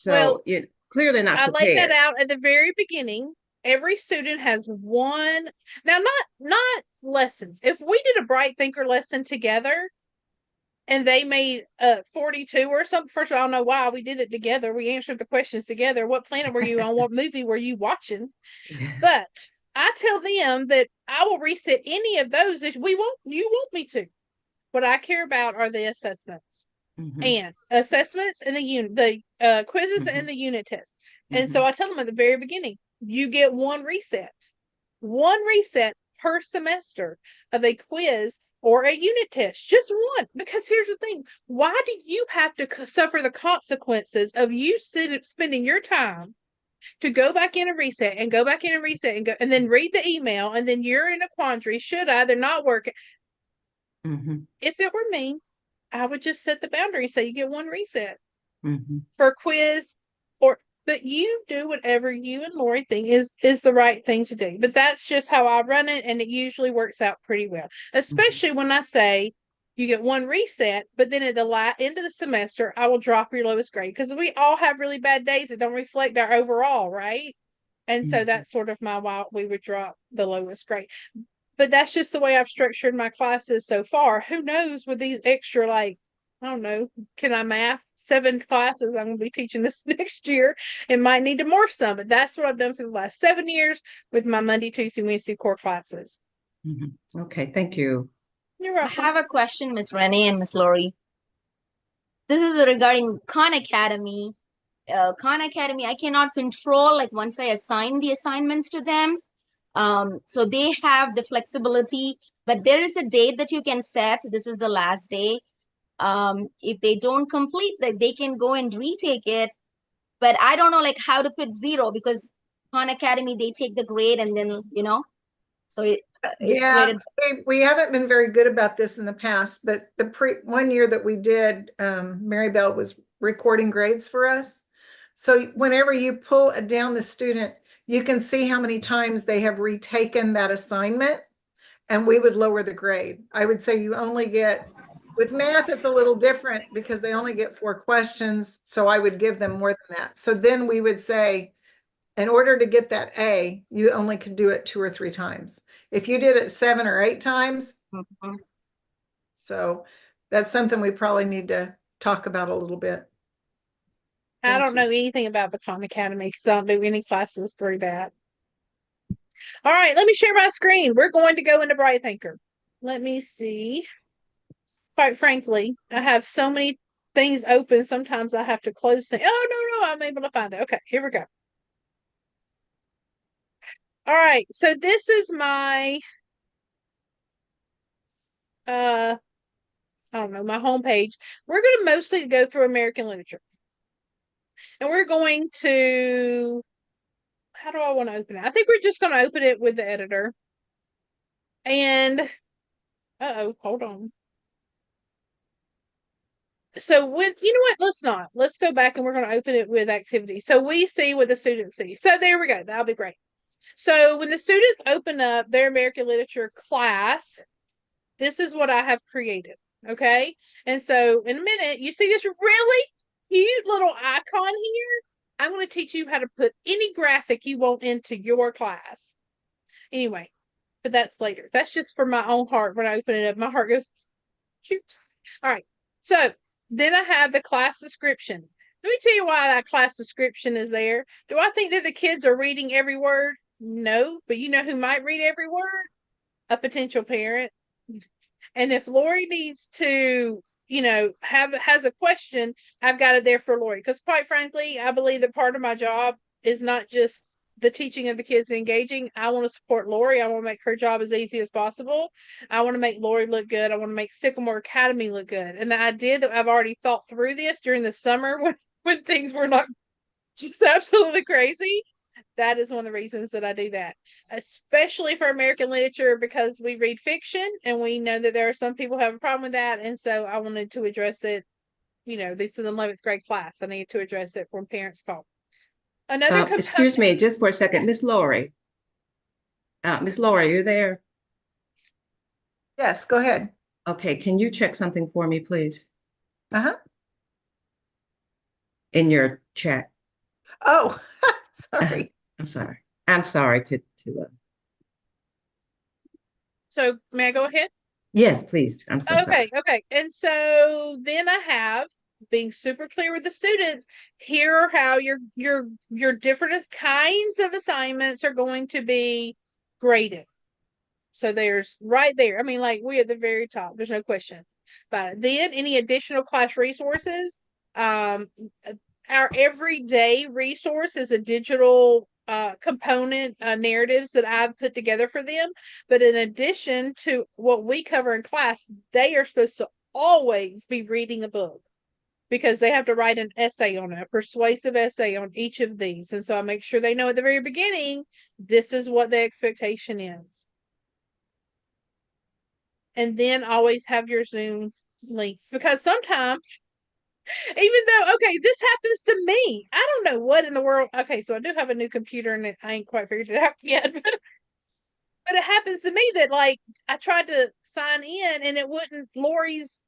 Well, So clearly not I laid that prepared. out at the very beginning. Every student has one. Now, not lessons. If we did a Bright Thinker lesson together and they made 42 or something, first of all, I don't know why we did it together. We answered the questions together. What planet were you on? What movie were you watching? But I tell them that I will reset any of those if you want me to. What I care about are the assessments. And assessments and the quizzes and the unit tests. And so I tell them at the very beginning, you get one reset per semester of a quiz or a unit test, just one. Because here's the thing, why do you have to suffer the consequences of you spending your time to go back in and reset and go back in and reset and go and then read the email, and then you're in a quandary, should I, they're not working. If it were me, I would just set the boundary, say you get one reset for quiz, but you do whatever you and Lori think is the right thing to do. But that's just how I run it, and it usually works out pretty well. Especially when I say you get one reset, but then at the end of the semester, I will drop your lowest grade, because we all have really bad days that don't reflect our overall, right? And so that's sort of why we would drop the lowest grade. But that's just the way I've structured my classes so far. Who knows with these extra, I don't know, can I math? 7 classes I'm going to be teaching this next year. It might need to morph some, but that's what I've done for the last 7 years with my Monday, Tuesday, Wednesday core classes. Okay, thank you. You're welcome. I have a question, Miss Renee and Miss Lori. This is regarding Khan Academy. Khan Academy, I cannot control, once I assign the assignments to them. So they have the flexibility, but there is a date that you can set. This is the last day. If they don't complete that, they can go and retake it. But I don't know how to put 0, because Khan Academy, they take the grade and then, so it's graded. We haven't been very good about this in the past, but the one year that we did, Mary Bell was recording grades for us. So whenever you pull down the student, you can see how many times they have retaken that assignment, and we would lower the grade. I would say you only get, with math, it's a little different because they only get 4 questions. So I would give them more than that. So then we would say, in order to get that A, you only could do it 2 or 3 times. If you did it 7 or 8 times, so that's something we probably need to talk about a little bit. I don't know anything about the Khan Academy because I don't do any classes through that. All right, let me share my screen. We're going to go into Bright Thinker. Let me see. Quite frankly, I have so many things open. Sometimes I have to close things. Oh, no, I'm able to find it. Okay, here we go. All right, so this is my, I don't know, my homepage. We're going to mostly go through American literature. And we're going to, how do I want to open it? I think we're just going to open it with the editor. And, uh-oh, hold on. So with, you know what, let's go back and we're going to open it with activity. So we see what the students see. So there we go. That'll be great. So when the students open up their American literature class, this is what I have created. Okay. And so in a minute, you see this really cute little icon here. I'm going to teach you how to put any graphic you want into your class. Anyway, but that's later. That's just for my own heart. When I open it up, my heart goes, cute. All right. So then I have the class description. Let me tell you why that class description is there. Do I think that the kids are reading every word? No, but you know who might read every word? A potential parent. And if Lori needs to, has a question, I've got it there for Lori. Because quite frankly, I believe that part of my job is not just the teaching of the kids engaging. I want to support Lori. I want to make her job as easy as possible. I want to make Lori look good. I want to make Sycamore Academy look good. And the idea that I've already thought through this during the summer when things were not just absolutely crazy, that is one of the reasons that I do that, especially for American literature, because we read fiction and we know that there are some people who have a problem with that. And so I wanted to address it. This is the 11th grade class. I need to address it when parents call. Another component. Excuse me, just for a second, Miss Lori. Miss Lori, are you there? Yes, go ahead. Okay, can you check something for me, please? Uh-huh. In your chat. Oh, sorry. I'm sorry. I'm sorry to So may I go ahead? Yes, please. I'm so sorry. Okay. And so then I have, being super clear with the students, here are how your different kinds of assignments are going to be graded. So there's right there. I mean, like we at the very top, there's no question about it. Then any additional class resources, our everyday resource is a digital component narratives that I've put together for them. But in addition to what we cover in class, they are supposed to always be reading a book because they have to write an essay on it, a persuasive essay on each of these. And so I make sure they know at the very beginning, this is what the expectation is. And then always have your Zoom links, because sometimes, even though, okay, this happens to me. I don't know what in the world. Okay, so I do have a new computer and I ain't quite figured it out yet. But it happens to me that, like, I tried to sign in and it wouldn't, Lori's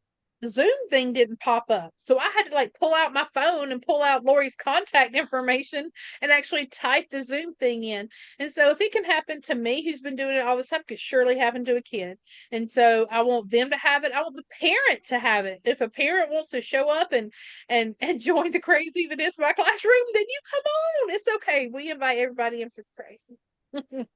Zoom thing didn't pop up. So I had to like pull out my phone and pull out Lori's contact information and actually type the Zoom thing in. And so if it can happen to me, who's been doing it all this time, could surely happen to a kid. And so I want them to have it. I want the parent to have it. If a parent wants to show up and join the crazy that is my classroom, then you come on. It's okay. We invite everybody in for crazy.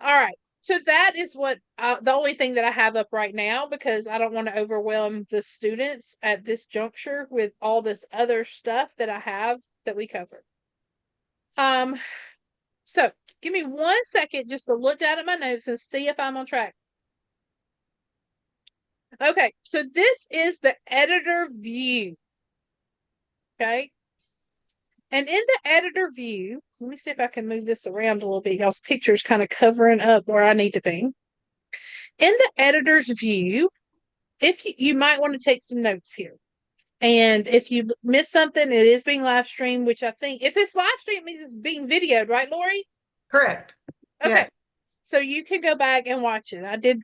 All right. So that is what the only thing that I have up right now, because I don't want to overwhelm the students at this juncture with all this other stuff that I have that we cover. So give me 1 second just to look down at my notes and see if I'm on track. Okay, so this is the editor view. Okay. And in the editor view, let me see if I can move this around a little bit. Y'all's picture's kind of covering up where I need to be. In the editor's view, if you might want to take some notes here. And if you miss something, it is being live streamed, which I think if it's live streamed, it means it's being videoed, right, Lori? Correct. Okay. Yes. So you can go back and watch it. I did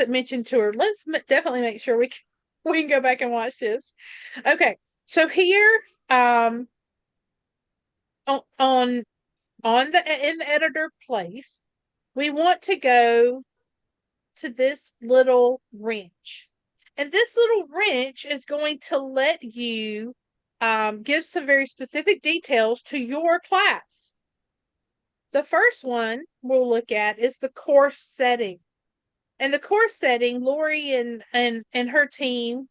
mention to her, let's definitely make sure we can go back and watch this. Okay. So here, in the editor place, we want to go to this little wrench. And this little wrench is going to let you give some very specific details to your class. The first one we'll look at is the course setting. And the course setting, Lori and her team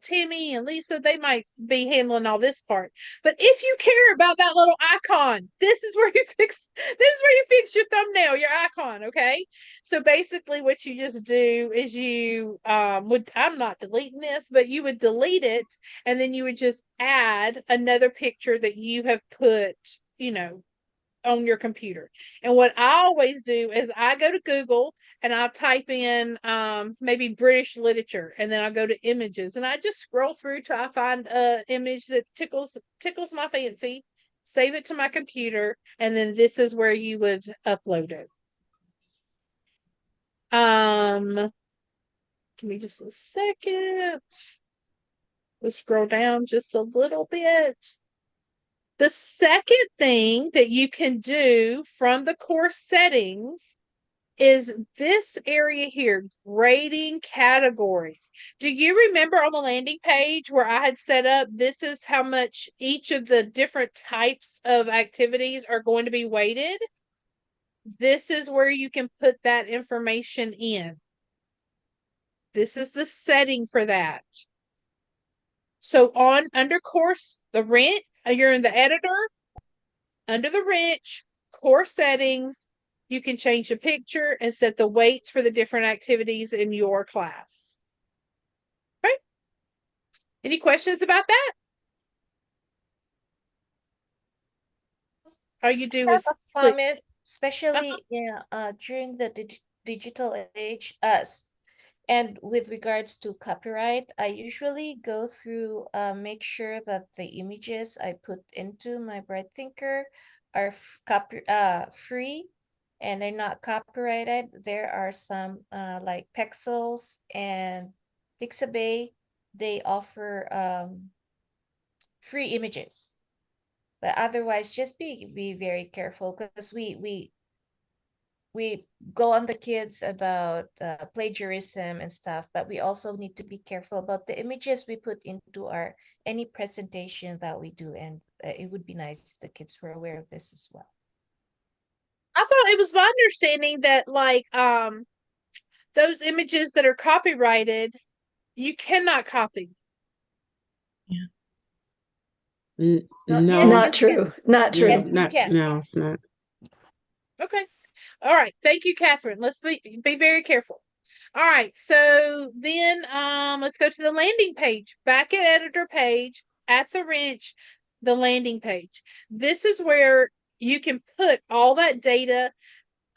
Timmy and Lisa, they might be handling all this part. But if you care about that little icon, this is where you fix your thumbnail, your icon, okay? So basically what you just do is you I'm not deleting this, but you would delete it and then you would just add another picture that you have put, on your computer. And what I always do is I go to Google and I'll type in maybe British literature, and then I'll go to images and I just scroll through till I find an image that tickles my fancy, save it to my computer, and then this is where you would upload it. Give me just a second. Let's scroll down just a little bit. The second thing that you can do from the course settings is this area here, grading categories. Do you remember on the landing page where I had set up, this is how much each of the different types of activities are going to be weighted? This is where you can put that information in. This is the setting for that. So under course, the rent, you're in the editor, under the wrench, course settings, you can change the picture and set the weights for the different activities in your class. Right? Any questions about that? All you do is a comment, especially during the digital age, and with regards to copyright, I usually go through, make sure that the images I put into my Bright Thinker are free and they're not copyrighted. There are some like Pexels and Pixabay, they offer free images. But otherwise, just be very careful, because we go on the kids about plagiarism and stuff, but we also need to be careful about the images we put into any presentation that we do, and it would be nice if the kids were aware of this as well. I thought it was my understanding that those images that are copyrighted, you cannot copy. Yeah. No, No, yes, Not true. Not true. Yes, you not, can. no, it's not. Okay. All right. Thank you, Catherine. Let's be very careful. All right. So then let's go to the landing page. Back at editor page, at the wrench, the landing page. This is where you can put all that data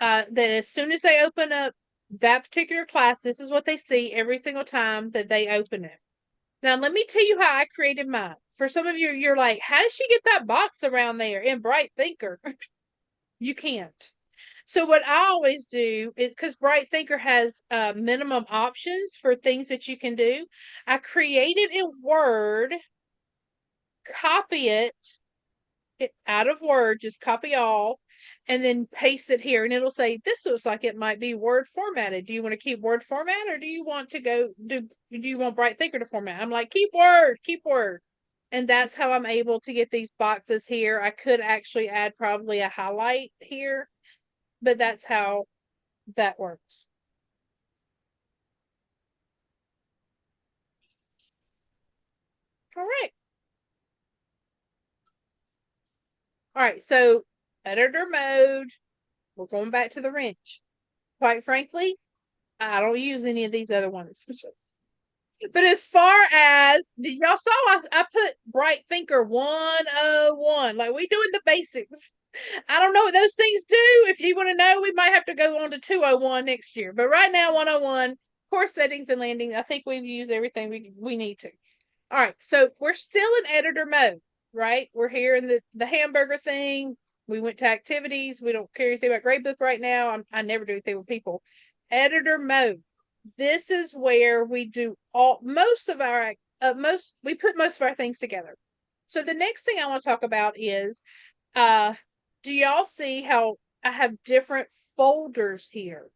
that as soon as they open up that particular class, this is what they see every single time that they open it. Now, let me tell you how I created mine. For some of you, you're like, how does she get that box around there in Bright Thinker? You can't. So what I always do is, because Bright Thinker has minimum options for things that you can do, I create it in Word, copy it out of Word, just copy all, and then paste it here. And it'll say, this looks like it might be Word formatted. Do you want to keep Word format, or do you want to do you want Bright Thinker to format? I'm like, keep Word. And that's how I'm able to get these boxes here. I could actually add probably a highlight here, but that's how that works. All right. All right, so editor mode, we're going back to the wrench. Quite frankly, I don't use any of these other ones. But as far as, did y'all saw I put Bright Thinker 101, like we doing the basics. I don't know what those things do. If you want to know, we might have to go on to 201 next year. But right now, 101, course settings and landing, I think we've used everything we need to. All right, so we're still in editor mode, right? We're here in the hamburger thing. We went to activities. We don't care anything about gradebook right now. I never do anything with people. Editor mode. This is where we do most of our we put most of our things together. So the next thing I want to talk about is do y'all see how I have different folders here?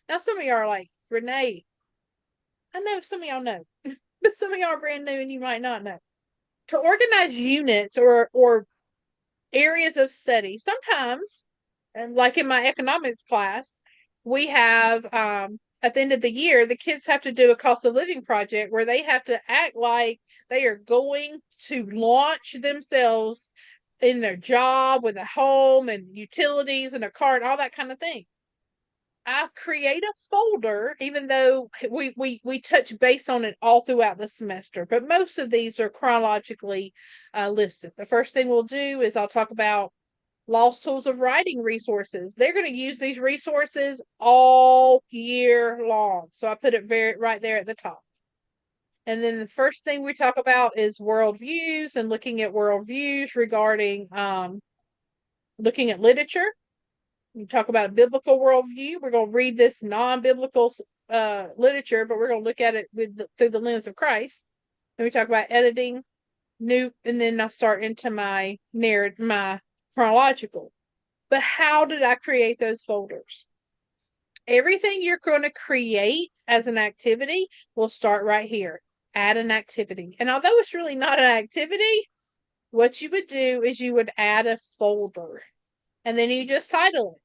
Now some of y'all are like, Renee, I know some of y'all know, but some of y'all are brand new and you might not know. To organize units or areas of study, sometimes, and like in my economics class, we have at the end of the year, the kids have to do a cost of living project where they have to act like they are going to launch themselves in their job with a home and utilities and a car and all that kind of thing. I create a folder, even though we touch base on it all throughout the semester, but most of these are chronologically listed. The first thing we'll do is I'll talk about Lost Tools of Writing resources. They're going to use these resources all year long. So I put it right there at the top. And then the first thing we talk about is worldviews and looking at worldviews regarding looking at literature. We talk about a biblical worldview. We're going to read this non-biblical literature, but we're going to look at it through the lens of Christ. Then we talk about editing, and then I'll start into my narrative, my chronological. But how did I create those folders? Everything you're going to create as an activity will start right here. Add an activity. And although it's really not an activity, what you would do is you would add a folder. And then you just title it.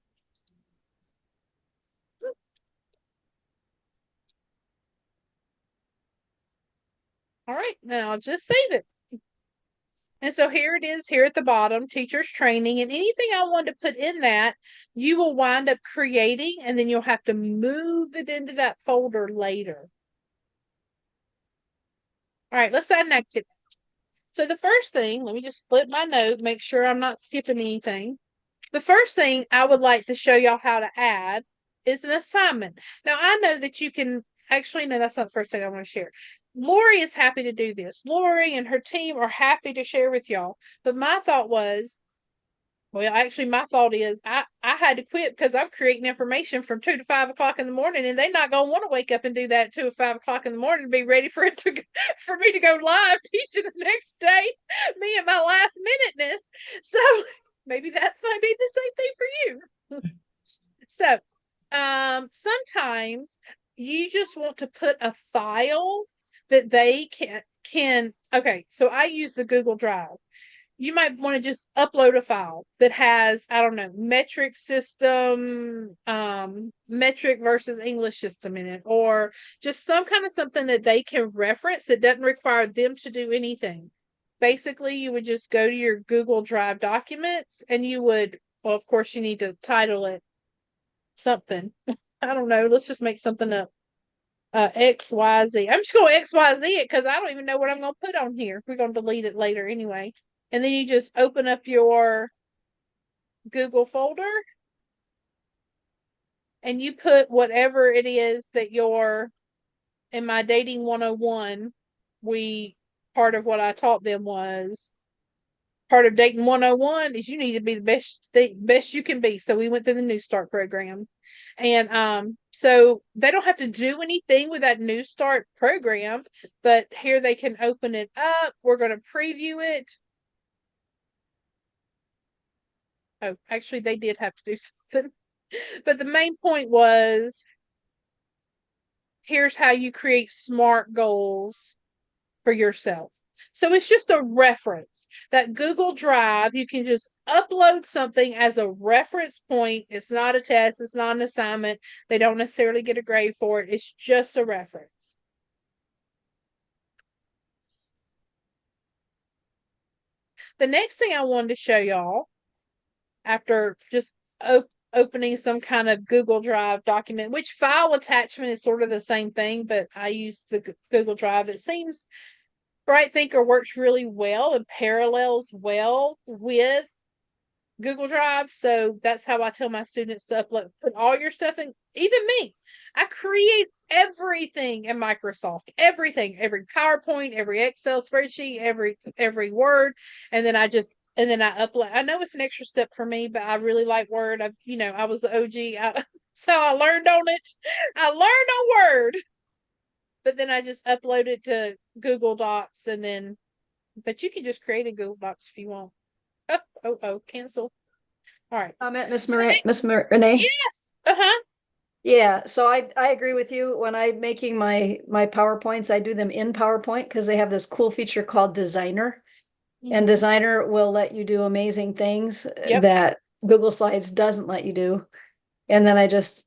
All right, now I'll just save it. And so here it is here at the bottom, teacher's training, and anything I want to put in that, you will wind up creating, and then you'll have to move it into that folder later. All right, let's add an activity. So the first thing, let me just flip my note, make sure I'm not skipping anything. The first thing I would like to show y'all how to add is an assignment. Now, I know that you can, actually, no, that's not the first thing I want to share. Lori is happy to do this. Lori and her team are happy to share with y'all. But my thought was, well, actually, my thought is I had to quit because I'm creating information from 2 to 5 o'clock in the morning, and they're not going to want to wake up and do that at 2 or 5 o'clock in the morning to be ready for it to for me to go live teaching the next day, me and my last minuteness. So maybe that might be the same thing for you. So sometimes you just want to put a file that they can okay, so I use the Google Drive. You might want to just upload a file that has, I don't know, metric system, metric versus English system in it, or just some kind of something that they can reference that doesn't require them to do anything. Basically, you would just go to your Google Drive documents and you would, well, of course, you need to title it something. I don't know. Let's just make something up. XYZ. I'm just going to XYZ it because I don't even know what I'm going to put on here. We're going to delete it later anyway. And then you just open up your Google folder and you put whatever it is that in my dating 101, part of what I taught them was part of dating 101 is you need to be the best you can be. So we went through the New Start program. And so they don't have to do anything with that New Start program, but here they can open it up. We're going to preview it. Oh, actually, they did have to do something. But the main point was, here's how you create SMART goals for yourself. So it's just a reference. That Google Drive, you can just upload something as a reference point. It's not a test. It's not an assignment. They don't necessarily get a grade for it. It's just a reference. The next thing I wanted to show y'all, after just opening some kind of Google Drive document, which file attachment is sort of the same thing, but I use the Google Drive. It seems Bright Thinker works really well and parallels well with Google Drive. So that's how I tell my students to upload, put all your stuff in, even me. I create everything in Microsoft, everything, every PowerPoint, every Excel spreadsheet, every Word. And then I upload. I know it's an extra step for me, but I really like Word. I was the OG. So I learned on it. I learned on Word. But then I just upload it to Google Docs but you can just create a Google Docs if you want. Cancel. All right. Miss Renee. Yes. Uh-huh. Yeah, so I agree with you. When I'm making my PowerPoints, I do them in PowerPoint because they have this cool feature called Designer. And Designer will let you do amazing things that Google Slides doesn't let you do. And then I just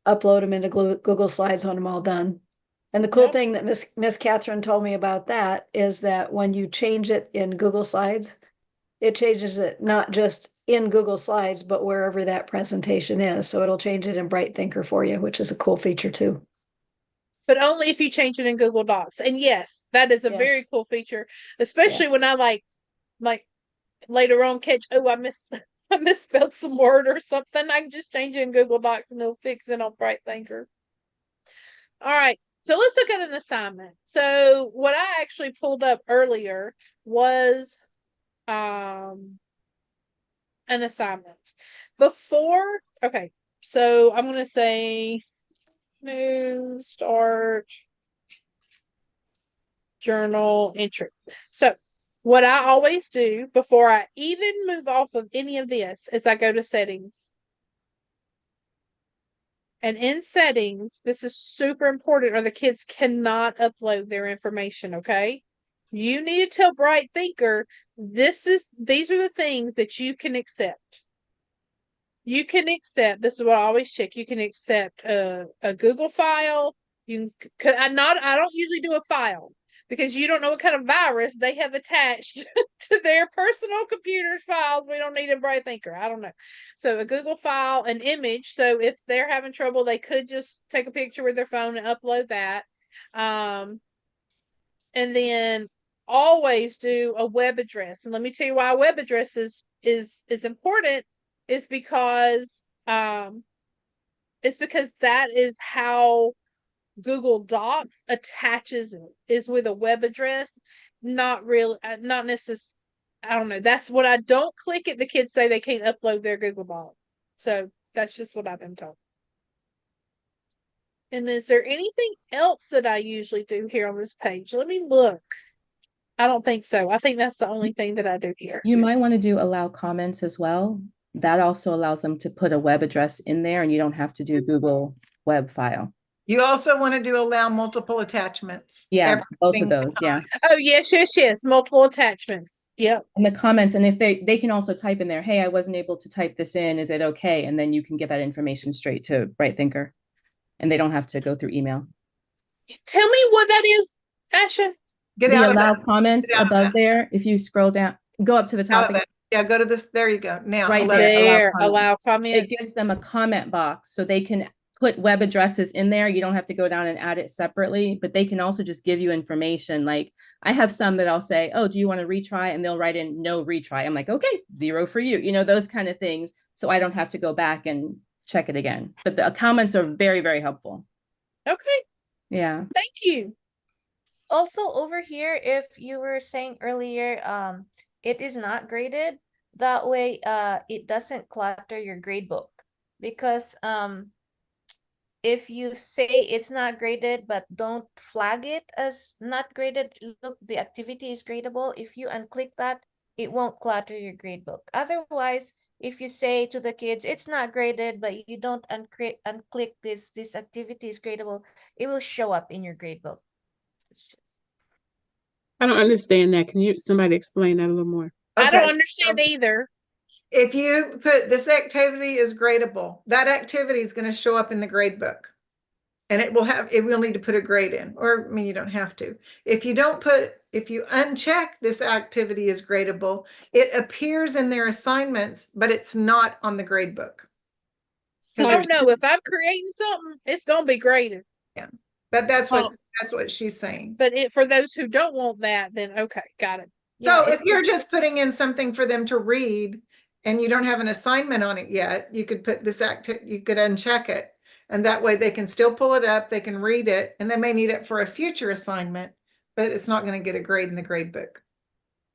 upload them into Google Slides when I'm all done. And the cool Yep. thing that Miss Catherine told me about that is that when you change it in Google Slides, it changes it not just in Google Slides, but wherever that presentation is. So it'll change it in Bright Thinker for you, which is a cool feature too. But only if you change it in Google Docs. And yes, that is a very Yes. cool feature, especially when I like later on catch, oh, I misspelled some word or something. I can just change it in Google Docs and it'll fix it on Bright Thinker. All right. So let's look at an assignment. So what I actually pulled up earlier was an assignment. Okay, so I'm gonna say new start journal entry. So what I always do before I even move off of any of this is I go to settings. And in settings, this is super important or the kids cannot upload their information, okay? You need to tell Bright Thinker, these are the things that you can accept. You can accept, this is what I always check, you can accept a Google file. I don't usually do a file because you don't know what kind of virus they have attached to their personal computer's files. We don't need a Bright Thinker. I don't know. So a Google file, an image. So if they're having trouble, they could just take a picture with their phone and upload that. And then always do a web address. And let me tell you why a web address is important is because that is how Google Docs attaches it, is with a web address, not necessarily. I don't know. That's what I don't click it. The kids say they can't upload their Google Doc. So that's just what I've been told. And is there anything else that I usually do here on this page? Let me look. I don't think so. I think that's the only thing that I do here. You might want to do allow comments as well. That also allows them to put a web address in there and you don't have to do Google web file. You also want to do allow multiple attachments. Yeah, both of Everything. those. Yeah. Oh, yes. Multiple attachments. Yep. And the comments, and if they can also type in there, hey, I wasn't able to type this in. Is it okay? And then you can get that information straight to Bright Thinker. And they don't have to go through email. Tell me what that is, Asha. Get The out of allow that. comments Get out of above that. there. If you scroll down, go up to the top Out of again. it. Yeah, go to this. There you go. Now, Right allow- there, Allow comments. It gives them a comment box so they can put web addresses in there. You don't have to go down and add it separately, but they can also just give you information. Like I have some that I'll say, oh, do you want to retry? And they'll write in no retry. I'm like, okay, 0 for you, those kind of things. So I don't have to go back and check it again. But the comments are very, very helpful. Okay. Yeah. Thank you. Also over here, if you were saying earlier, it is not graded, that way it doesn't clutter your grade book. Because if you say it's not graded but don't flag it as not graded, look, the activity is gradable, if you unclick that, it won't clutter your grade book. Otherwise, if you say to the kids it's not graded but you don't unclick this activity is gradable, it will show up in your grade book. I don't understand that. Can somebody explain that a little more? I don't Okay. understand either. If you put this activity is gradable, that activity is going to show up in the grade book. And it will need to put a grade in, or I mean, you don't have to. If you uncheck this activity is gradable, it appears in their assignments, but it's not on the grade book. Oh no, if I'm creating something, it's gonna be graded. Yeah, but that's what she's saying. But for those who don't want that, then okay, got it. So if you're just putting in something for them to read and you don't have an assignment on it yet, you could put this you could uncheck it. And that way they can still pull it up, they can read it, and they may need it for a future assignment, but it's not going to get a grade in the grade book.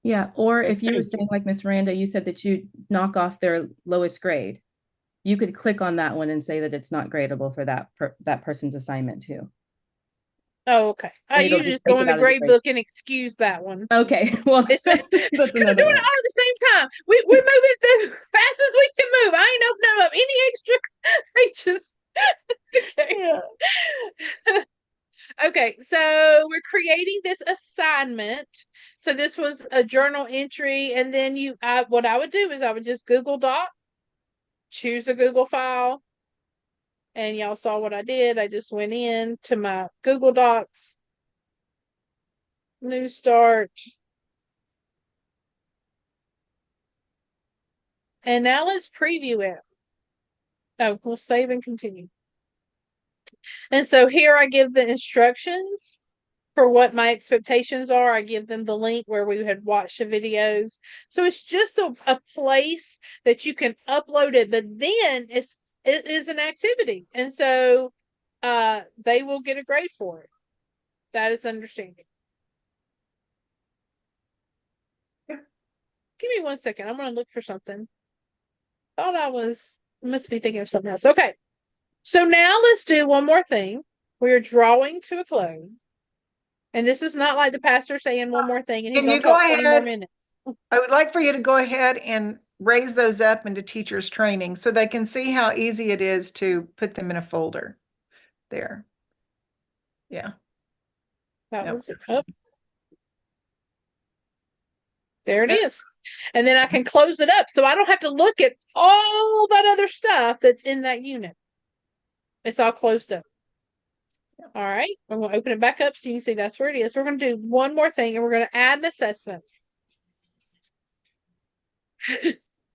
Yeah, or if you were saying like Miss Miranda, you said that you knock off their lowest grade. You could click on that one and say that it's not gradable for that person's assignment too. Oh, okay. I It'll usually just just go take in it the out of the grade grade. book and excuse that one. Okay, well, It's that's we're doing it all another at one. the same time. We're moving as fast as we can move. I ain't opening up any extra pages. Okay. Okay, so we're creating this assignment. So this was a journal entry, and then what I would do is I would just Google Doc, choose a Google file, And y'all saw what I did. I just went in to my Google Docs, new start. And now let's preview it. Oh, we'll save and continue. And so here I give the instructions for what my expectations are. I give them the link where we had watched the videos. So it's just a place that you can upload it, but then it is an activity. And so they will get a grade for it. That is understanding. Yeah. Give me 1 second. I'm going to look for something. Thought I must be thinking of something else. Okay. So now let's do one more thing. We're drawing to a close. And this is not like the pastor saying one more thing and he's Can going you to go talk 20 more ahead? minutes. I would like for you to go ahead and raise those up into teachers training so they can see how easy it is to put them in a folder there. Yeah. That Yep. was up. There it is. And then I can close it up so I don't have to look at all that other stuff that's in that unit. It's all closed up. All right. I'm going to open it back up so you can see that's where it is. We're going to do one more thing and we're going to add an assessment.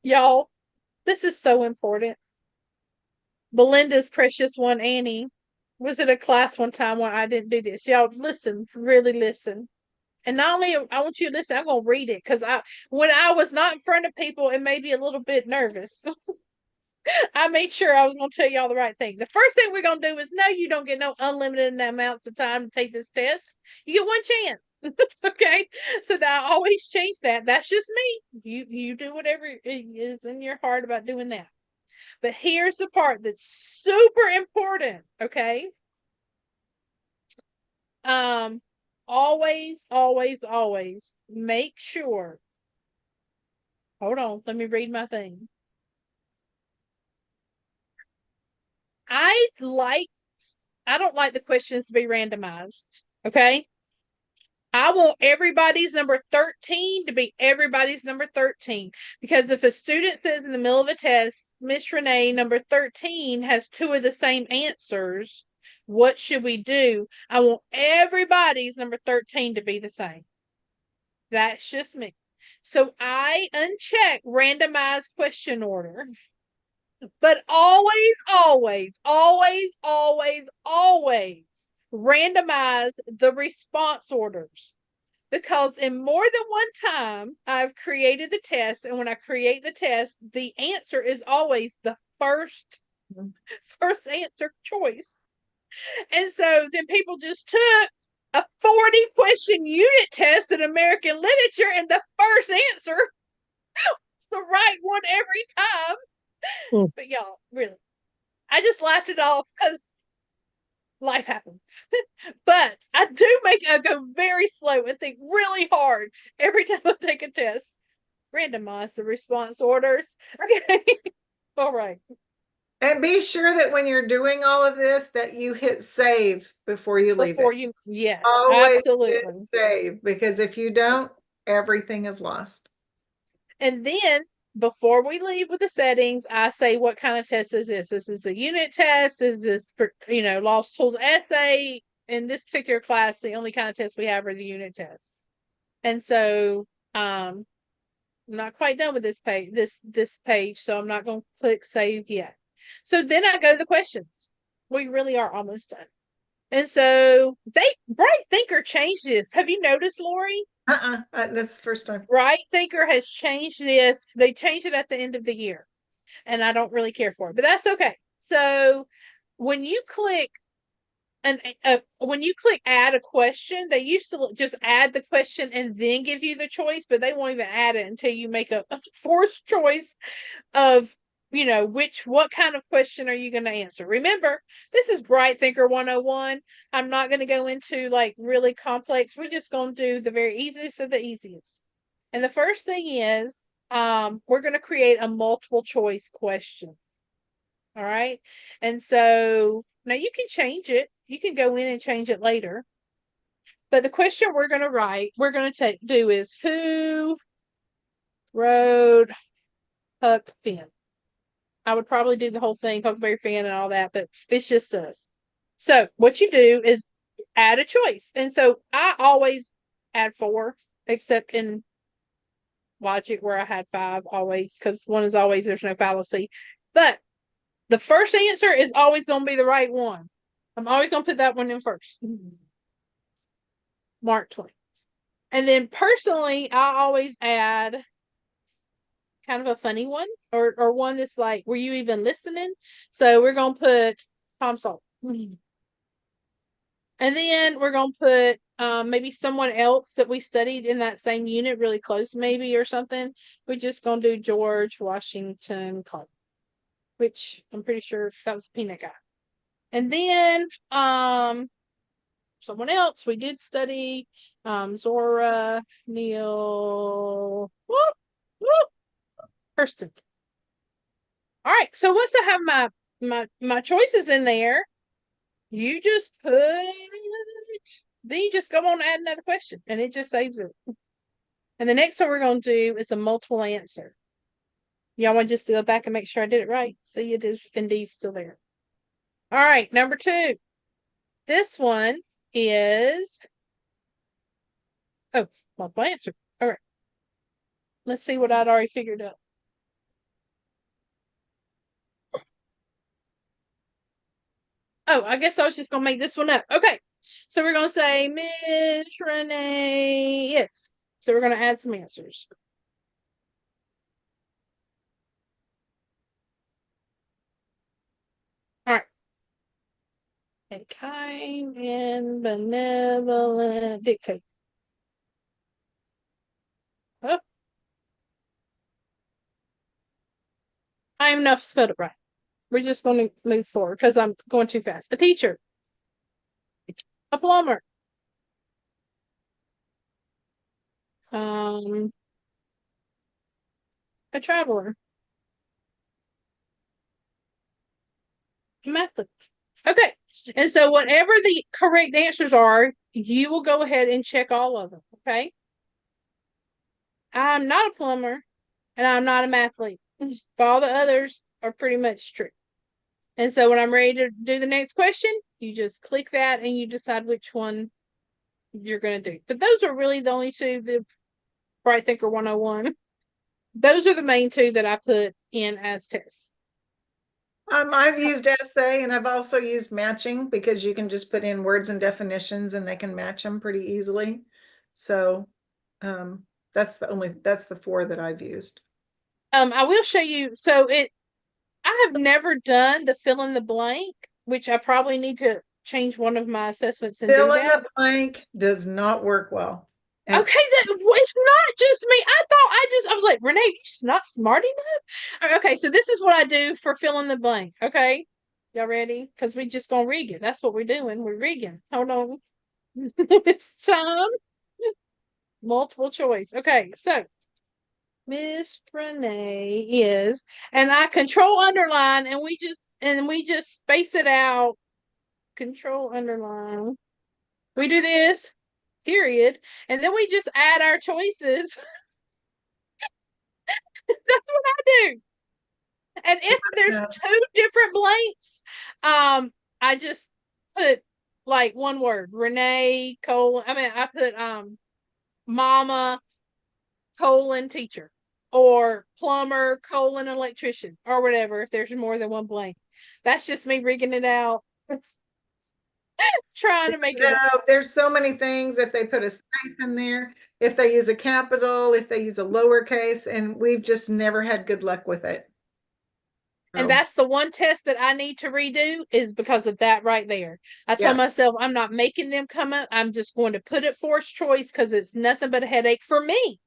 Y'all, this is so important. Belinda's precious one, Annie, was in a class one time when I didn't do this. Y'all listen, really listen. And not only I want you to listen, I'm gonna read it because when I was not in front of people and maybe a little bit nervous, I made sure I was gonna tell y'all the right thing. The first thing we're gonna do is no, you don't get no unlimited amounts of time to take this test. You get one chance. Okay. So that I always change that. That's just me. You do whatever is in your heart about doing that. But here's the part that's super important, okay? Always, always, always make sure. Hold on, let me read my thing. I don't like the questions to be randomized, okay? I want everybody's number 13 to be everybody's number 13. Because if a student says in the middle of a test, Miss Renee, number 13 has two of the same answers, what should we do? I want everybody's number 13 to be the same. That's just me. So I uncheck randomized question order. But always, always, always, always, always randomize the response orders. Because in more than one time, I've created the test. And when I create the test, the answer is always the first answer choice. And so then people just took a 40 question unit test in American literature, and the first answer was the right one every time. But y'all, really, I just laughed it off because life happens. But I do I go very slow and think really hard every time I take a test. Randomize the response orders. Okay. All right. And be sure that when you're doing all of this, that you hit save before you leave it. Yes, always absolutely. hit save, because if you don't, everything is lost. And then before we leave with the settings, I say, what kind of test is this? This is a unit test. Is this, Lost Tools essay? In this particular class, the only kind of test we have are the unit tests. And so, I'm not quite done with this page, so I'm not going to click save yet. So then I go to the questions. We really are almost done. And so Bright Thinker changed this. Have you noticed, Lori? That's the first time. Bright Thinker has changed this. They changed it at the end of the year. And I don't really care for it, but that's okay. So when you click add a question, they used to just add the question and then give you the choice, but they won't even add it until you make a forced choice of what kind of question are you going to answer. Remember, this is Bright Thinker 101. I'm not going to go into like really complex. We're just going to do the very easiest of the easiest. And the first thing is we're going to create a multiple choice question. All right. And so now you can change it. You can go in and change it later. But the question we're going to do is, who rode Huck Finn? I would probably do the whole thing, Huckleberry Finn and all that, but it's just us. So what you do is add a choice. And so I always add 4, except in logic where I had 5 always, because one is always, there's no fallacy. But the first answer is always going to be the right one. I'm always going to put that one in first. Mark Twain. And then personally, I always add kind of a funny one, or one that's like, were you even listening? So we're going to put Tom Sawyer. And then we're going to put maybe someone else that we studied in that same unit, really close maybe, or something. We're just going to do George Washington Carver, which I'm pretty sure that was Peanut Guy. And then someone else we did study, Zora Neale Hurston. All right, so once I have my choices in there, you just put, then you just go on and add another question, and it just saves it. And the next one we're going to do is a multiple answer. Y'all want to just do it back and make sure I did it right? See, it is indeed still there. All right, number 2. This one is, multiple answer. All right. Let's see what I'd already figured out. Oh, I guess I was just going to make this one up. Okay. So we're going to say Miss Renee. Yes. So we're going to add some answers. All right. A kind and benevolent dictator. Oh. I am enough spelled it right. We're just going to move forward because I'm going too fast. A teacher. A plumber. A traveler. A mathlete. Okay. And so whatever the correct answers are, you will go ahead and check all of them. Okay. I'm not a plumber and I'm not a mathlete. But all the others are pretty much true. And so when I'm ready to do the next question, you just click that and you decide which one you're going to do. But those are really the only 2, the Bright Thinker 101. Those are the main 2 that I put in as tests. I've used essay, and I've also used matching, because you can just put in words and definitions and they can match them pretty easily. So that's the 4 that I've used. I will show you. So I have never done the fill in the blank, which I probably need to change one of my assessments and Fill do in that. the blank does not work well. Okay, it's not just me. I was like, Renee, you're just not smart enough. Okay, so this is what I do for fill in the blank. Okay, y'all ready? Because we just gonna rig it. That's what we're doing. We're rigging. Hold on. It's time. Multiple choice. Okay, so Miss Renee is, and I control underline, and we just space it out. Control underline. We do this, period, and then we just add our choices. That's what I do. And if there's 2 different blanks, I just put like one word, Renee colon. I put mama colon teacher, or plumber colon electrician, or whatever. If there's more than one blank, that's just me rigging it out. Trying to make it. There's so many things. If they put a space in there, if they use a capital, if they use a lowercase, and we've just never had good luck with it. And that's the one test that I need to redo, is because of that right there. I told myself I'm not making them come up. I'm just going to put it forced choice, because it's nothing but a headache for me.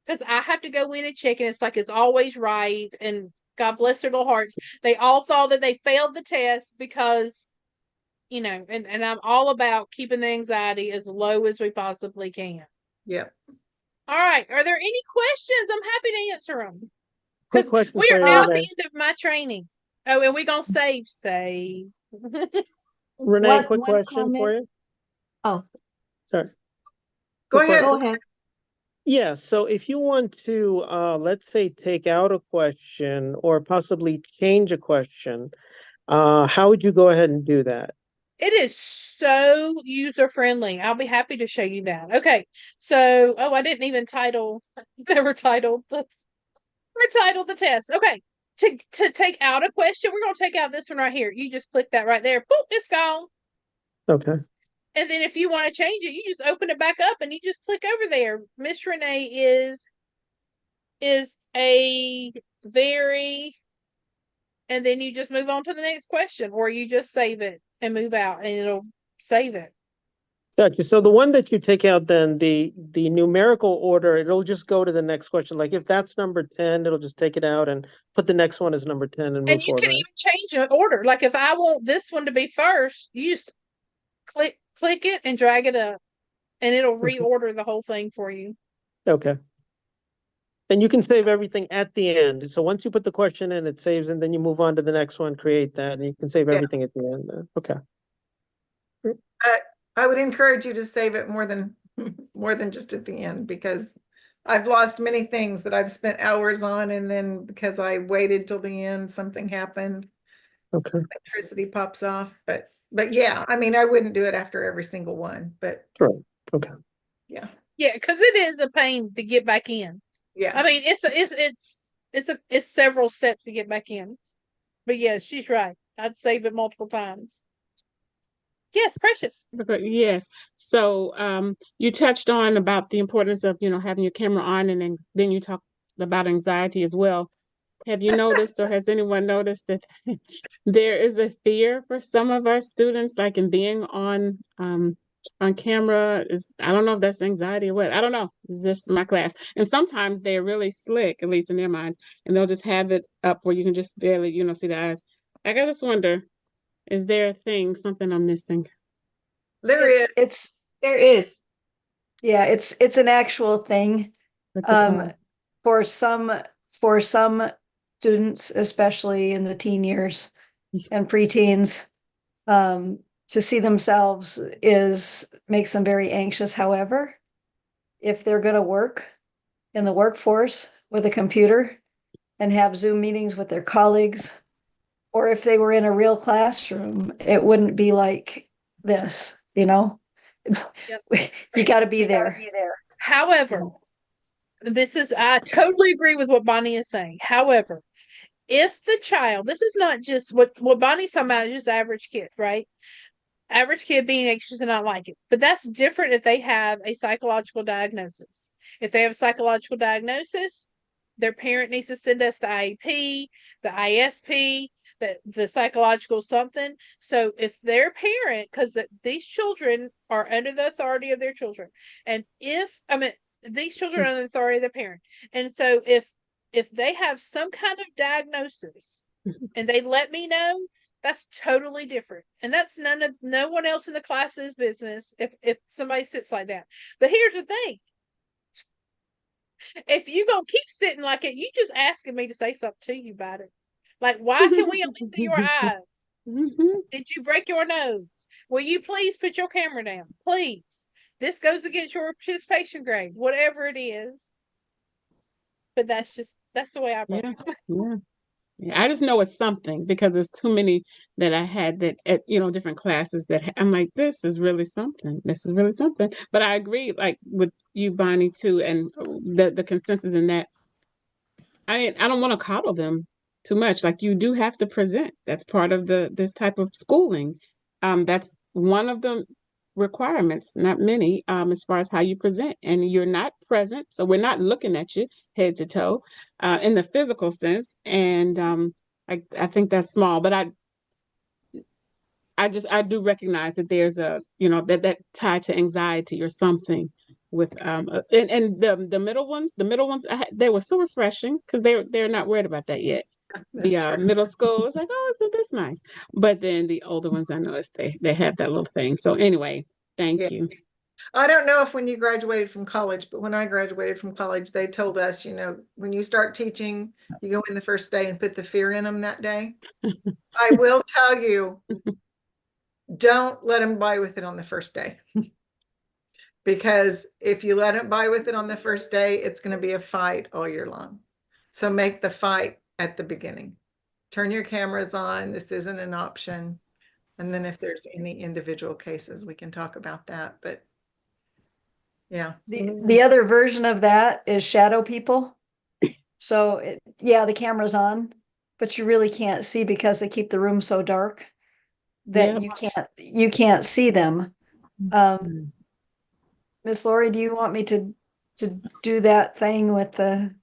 Because I have to go in and check, and it's like it's always right. And God bless their little hearts. They all thought that they failed the test because, and I'm all about keeping the anxiety as low as we possibly can. Yep. All right. Are there any questions? I'm happy to answer them. Quick question we for are you, now at Renee. the end of my training. Oh, and we're going to save. Renee, quick question for you. Oh, Sorry. Go ahead. go ahead. Yeah, so if you want to, let's say, take out a question or possibly change a question, how would you go ahead and do that? It is so user friendly. I'll be happy to show you that. Okay. So, oh, I didn't even title, never titled the, never titled the test. Okay. To take out a question, we're going to take out this one right here. You just click that right there. Boop, it's gone. Okay. And then if you want to change it, you just open it back up and you just click over there. Miss Renee is a very, and then you just move on to the next question, or you just save it and move out and it'll save it. Gotcha. So the one that you take out, then the numerical order, it'll just go to the next question. Like if that's number 10, it'll just take it out and put the next one as number 10 and And move you forward, can right? even change the order. Like if I want this one to be first, you just click it and drag it up and it'll reorder the whole thing for you. Okay. And you can save everything at the end. So once you put the question in, it saves, and then you move on to the next one, create that, and you can save everything at the end. Okay. I would encourage you to save it more than just at the end, because I've lost many things that I've spent hours on, and then because I waited till the end, something happened. Okay. Electricity pops off, but yeah, I mean, I wouldn't do it after every single one, but Right. Okay. yeah. Yeah, because it is a pain to get back in. Yeah. I mean, it's several steps to get back in. But yeah, she's right. I'd save it multiple times. Yes, Precious. Okay, yes. So you touched on about the importance of, having your camera on, and then you talked about anxiety as well. Have you noticed, or has anyone noticed that there is a fear for some of our students, like in being on camera? I don't know if that's anxiety or what. I don't know. It's just my class. And sometimes they're really slick, at least in their minds, and they'll just have it up where you can just barely, see the eyes. I just wonder, is there a thing, something I'm missing? There is. There is. Yeah, it's an actual thing. What's it called? For some students, especially in the teen years and preteens, to see themselves makes them very anxious. However, if they're going to work in the workforce with a computer and have Zoom meetings with their colleagues, or if they were in a real classroom, it wouldn't be like this, you got to be there. However, I totally agree with what Bonnie is saying. However, if the child, this is not just what Bonnie's talking about, is just average kid, right? Average kid being anxious and not like it. But that's different if they have a psychological diagnosis. If they have a psychological diagnosis, their parent needs to send us the IEP, the ISP, the psychological something. So if their parent, because these children are under the authority of their children, and these children are under the authority of their parent, and so if they have some kind of diagnosis and they let me know, that's totally different. And that's no one else in the class's business if somebody sits like that. But here's the thing. If you gonna keep sitting like it, you just asking me to say something to you about it. Like, why can we only see your eyes? Did you break your nose? Will you please put your camera down? Please. This goes against your participation grade, whatever it is. But that's the way I break it. Yeah. I just know it's something because there's too many that I had that at different classes that I'm like, this is really something. This is really something. But I agree, like with you, Bonnie, too, and the consensus in that I don't want to coddle them too much. Like you do have to present. That's part of this type of schooling. That's one of the requirements, not many, as far as how you present. And you're not present, so we're not looking at you head to toe, in the physical sense. And I think that's small, but I do recognize that there's that tied to anxiety or something with and the middle ones they were so refreshing because they're not worried about that yet. The middle school is like, oh, isn't this nice? But then the older ones, I noticed they have that little thing. So anyway, thank you. I don't know if when you graduated from college, but when I graduated from college, they told us, when you start teaching, you go in the first day and put the fear in them that day. I will tell you, don't let them buy with it on the first day. Because if you let it by with it on the first day, it's going to be a fight all year long. So make the fight at the beginning. Turn your cameras on. This isn't an option. And then if there's any individual cases, we can talk about that. But yeah. The other version of that is shadow people. So yeah, the camera's on, but you really can't see because they keep the room so dark that you can't see them. Miss Lori, do you want me to do that thing with the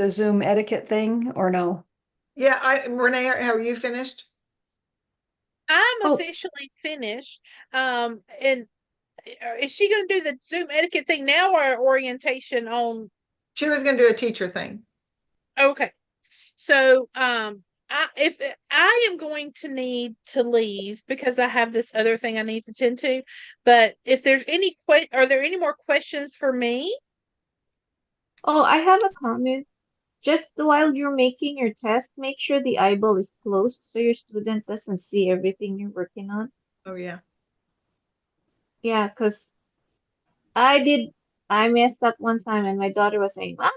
Zoom etiquette thing or no? Yeah, Renee, have you finished? I'm officially finished. And is she going to do the Zoom etiquette thing now or orientation on? She was going to do a teacher thing. Okay. So, if I am going to need to leave because I have this other thing I need to tend to, but if there's any are there any more questions for me? Oh, I have a comment. Just while you're making your test, make sure the eyeball is closed so your student doesn't see everything you're working on. Oh, yeah. Yeah, because I messed up one time and my daughter was saying, Mommy,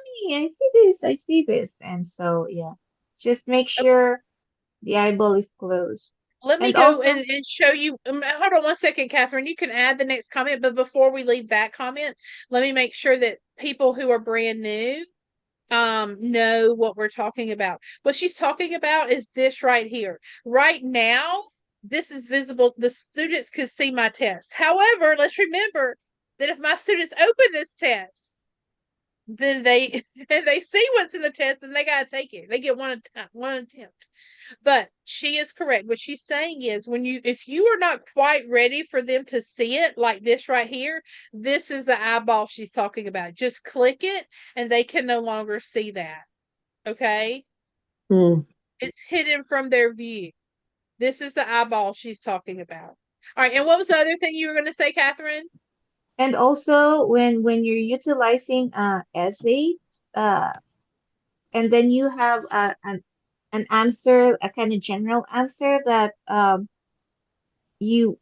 I see this. And so, yeah, just make sure the eyeball is closed. Let me And go also, and show you. Hold on one second, Catherine. You can add the next comment, but before we leave that comment, let me make sure that people who are brand new know what we're talking about. What she's talking about is this right here. Right now, this is visible. The students could see my test. However, let's remember that if my students open this test, then they see what's in the test and they gotta take it. They get one attempt. But she is correct. What she's saying is if you are not quite ready for them to see it like this right here, this is the eyeball she's talking about. Just click it and they can no longer see that. Okay? It's hidden from their view. This is the eyeball she's talking about. All right, and what was the other thing you were going to say, Catherine? and also when you're utilizing essay, and then you have an answer, a kind of general answer that you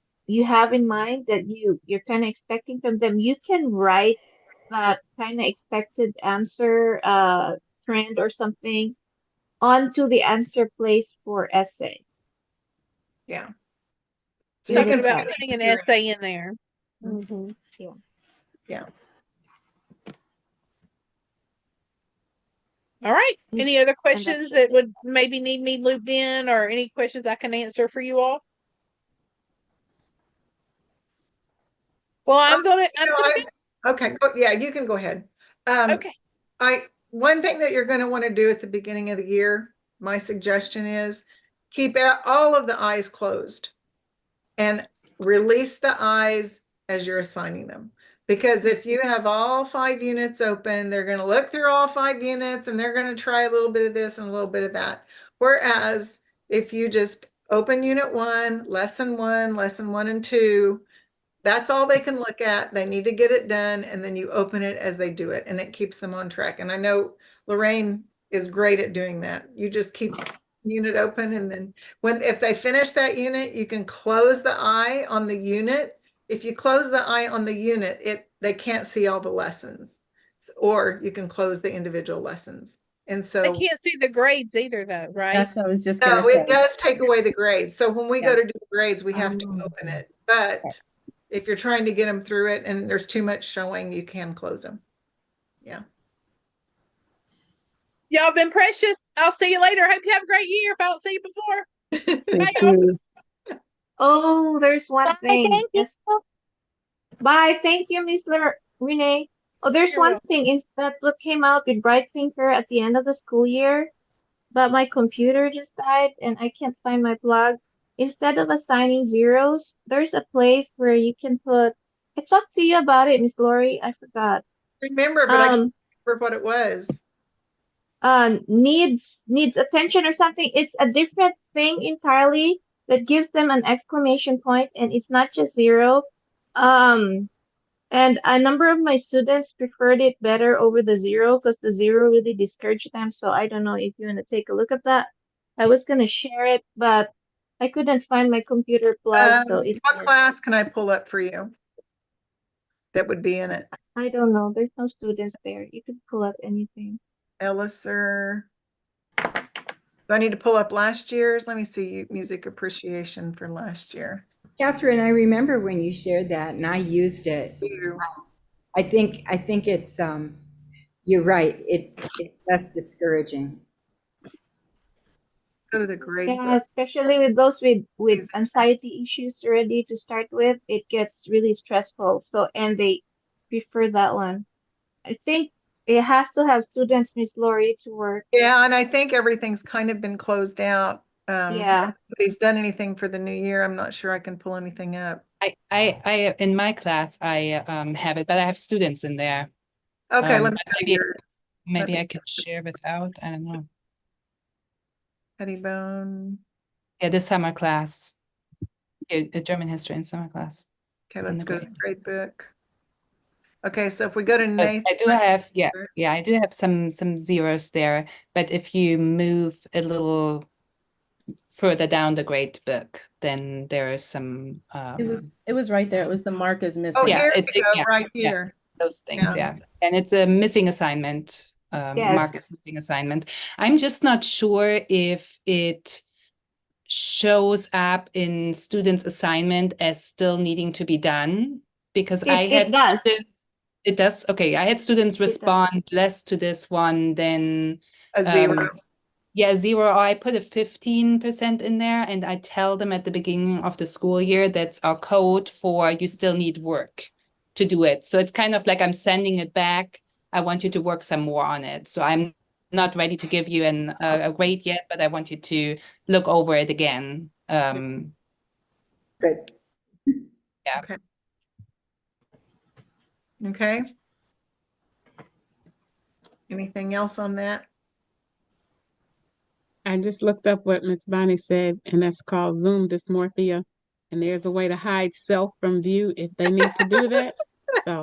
have in mind that you're kind of expecting from them, you can write that kind of expected answer trend or something onto the answer place for essay. Yeah. So you talking about putting an essay in there. Mm-hmm. Yeah. Yeah. All right. Any other questions that would maybe need me looped in, or any questions I can answer for you all? Well, okay. Yeah, you can go ahead. Okay. One thing that you're going to want to do at the beginning of the year, my suggestion is keep all of the eyes closed and release the eyes as you're assigning them. Because if you have all 5 units open, they're going to look through all 5 units and they're going to try a little bit of this and a little bit of that. Whereas if you just open unit 1, lesson 1 and 2, that's all they can look at. They need to get it done, and then you open it as they do it, and it keeps them on track. And I know Lorraine is great at doing that. You just keep unit open, and then if they finish that unit, you can close the eye on the unit. If you close the eye on the unit, they can't see all the lessons, or you can close the individual lessons. And so they can't see the grades either, though, right? That's what I was just gonna say. It does take away the grades. So when we go to do the grades, we have to open it. But if you're trying to get them through it and there's too much showing, you can close them. Yeah. Y'all been precious. I'll see you later. Hope you have a great year if I don't see you before. Thank you. Oh, there's one thing. Thank you. Bye. Thank you, Miss Renee. Oh, there's You're one welcome. thing. Is that what came out with Bright Thinker at the end of the school year? But my computer just died and I can't find my plug. Instead of assigning zeros, there's a place where you can put. I talked to you about it, Miss Lori. I forgot. Remember, but I can't remember what it was. Needs attention or something. It's a different thing entirely that gives them an exclamation point, and it's not just zero. And a number of my students preferred it better over the zero because the zero really discouraged them. So I don't know if you want to take a look at that. I was going to share it, but I couldn't find my computer plug. So it's what class can I pull up for you? that would be in it? I don't know. There's no students there. You can pull up anything. Elliser. Do I need to pull up last year's? Let me see, music appreciation for last year. Catherine, I remember when you shared that and I used it. I think it's you're right. It's less discouraging. Go to the grade Yeah, book. especially with those with anxiety issues already to start with, it gets really stressful. So, and they prefer that one. I think it has to have students, Miss Lori, to work. Yeah, and I think everything's kind of been closed out. Yeah. If he's done anything for the new year, I'm not sure I can pull anything up. I in my class I have it, but I have students in there. Okay, let me go to maybe yours. maybe I could share without. I don't know. Pettibone. Yeah, the summer class. Yeah, German history in summer class. Okay, let's go to the grade book. Okay, so if we go to But Nathan. I do have, yeah, I do have some zeros there. But if you move a little further down the grade book, then there is some. It was right there. It was the mark is Oh, missing. Yeah, here it, we go, yeah, right yeah, here. those things, yeah. And it's a missing assignment. Mark is missing assignment. I'm just not sure if it shows up in students' assignment as still needing to be done because I had It does. It does. Okay, I had students respond less to this one than a zero. Yeah, zero. Or I put a 15% in there, and I tell them at the beginning of the school year that's our code for you still need work to do it. So it's kind of like I'm sending it back. I want you to work some more on it. So I'm not ready to give you a grade yet, but I want you to look over it again. Good. Yeah. Okay. Okay. Anything else on that? I just looked up what Ms. Bonnie said, and that's called Zoom dysmorphia. And there's a way to hide self from view if they need to do that. So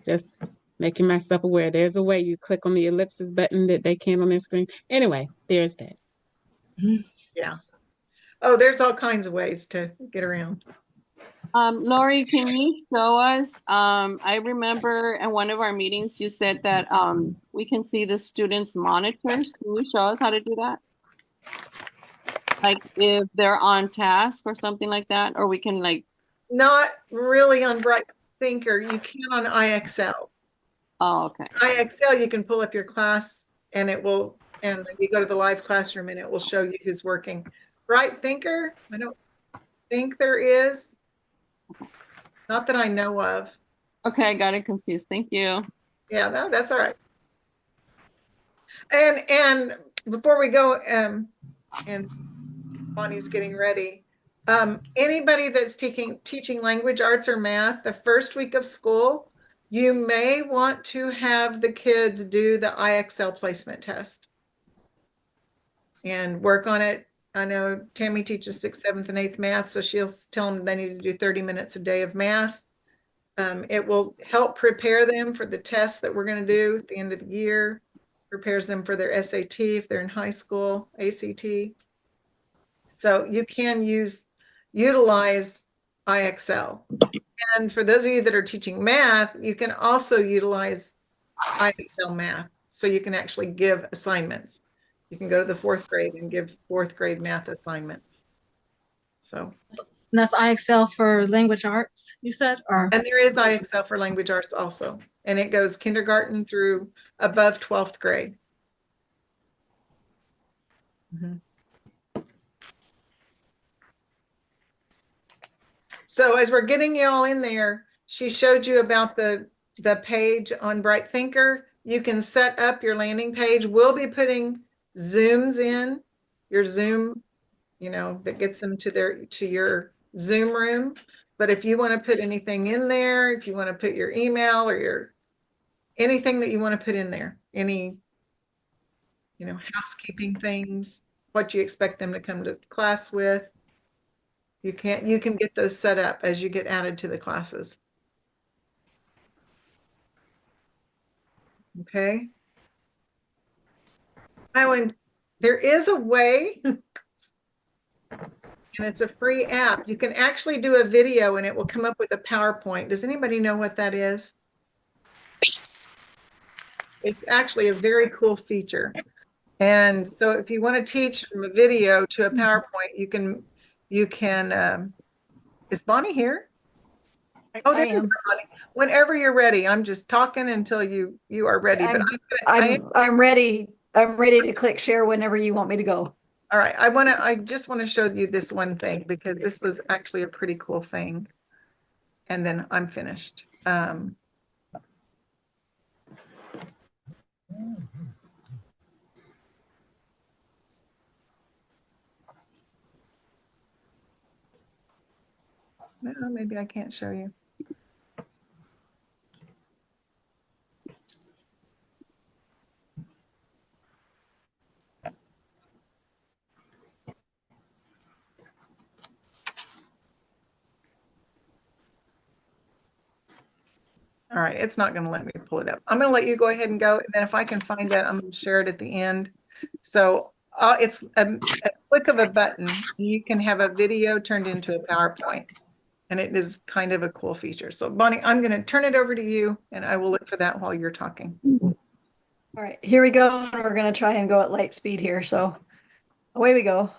just making myself aware. There's a way you click on the ellipsis button that they can't on their screen. Anyway, there's that. Yeah. Oh, there's all kinds of ways to get around. Lori, can you show us? I remember in one of our meetings, you said that we can see the students' monitors. Can you show us how to do that? Like if they're on task or something like that, or we can like. Not really on Bright Thinker. You can on IXL. Oh, okay. IXL, you can pull up your class and it will, and you go to the live classroom and it will show you who's working. Bright Thinker, I don't think there is. Not that I know of. Okay, I got it confused. Thank you. Yeah, no, that's all right. And before we go, and Bonnie's getting ready. Anybody that's teaching language arts or math the first week of school, you may want to have the kids do the IXL placement test and work on it. I know Tammy teaches 6th, 7th, and 8th math, so she'll tell them they need to do 30 minutes a day of math. It will help prepare them for the tests that we're going to do at the end of the year, prepares them for their SAT if they're in high school, ACT. So you can utilize IXL. And for those of you that are teaching math, you can also utilize IXL math. So you can actually give assignments. You can go to the 4th grade and give 4th grade math assignments. So. And that's IXL for language arts, you said? And there is IXL for language arts also. And it goes kindergarten through above 12th grade. So as we're getting you all in there, she showed you about the page on Bright Thinker. You can set up your landing page. We'll be putting Zooms in, your Zoom, that gets them to your Zoom room. But if you want to put anything in there, if you want to put your email or anything that you want to put in there, any, housekeeping things, what you expect them to come to class with, you can get those set up as you get added to the classes. Okay. There is a way and it's a free app. You can actually do a video and it will come up with a PowerPoint. Does anybody know what that is? It's actually a very cool feature. And so if you want to teach from a video to a PowerPoint, is Bonnie here? Oh, I there you am. are, Bonnie. Whenever you're ready, I'm just talking until you are ready. But I'm ready. I'm ready to click share whenever you want me to go. All right, I just want to show you this one thing because this was actually a pretty cool thing. And then I'm finished. No, maybe I can't show you. All right, it's not going to let me pull it up. I'm going to let you go ahead and go. And then if I can find it, I'm going to share it at the end. So it's a click of a button. You can have a video turned into a PowerPoint. And it is kind of a cool feature. So Bonnie, I'm going to turn it over to you and I will look for that while you're talking. All right, here we go. And we're going to try and go at light speed here. So away we go.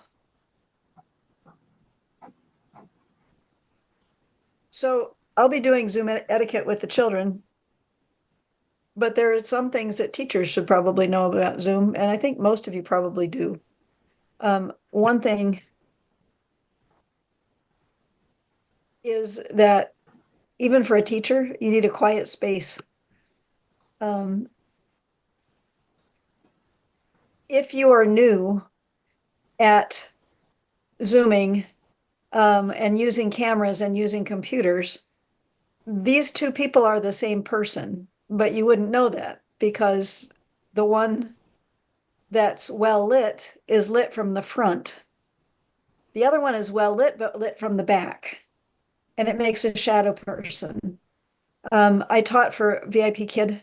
So I'll be doing Zoom etiquette with the children, but there are some things that teachers should probably know about Zoom, and I think most of you probably do. One thing is that even for a teacher, you need a quiet space. If you are new at Zooming and using cameras and using computers, these two people are the same person, but you wouldn't know that because the one that's well lit is lit from the front. The other one is well lit, but lit from the back, and it makes a shadow person. I taught for VIP Kid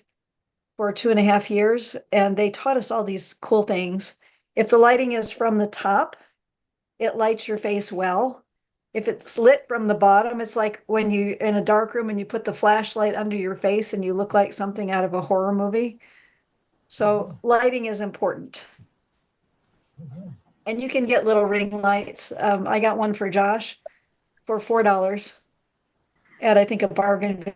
for 2.5 years, and they taught us all these cool things. If the lighting is from the top, it lights your face well. If it's lit from the bottom, it's like when you in a dark room and you put the flashlight under your face and you look like something out of a horror movie. So lighting is important. And you can get little ring lights. I got one for Josh for $4 at I think a bargain bin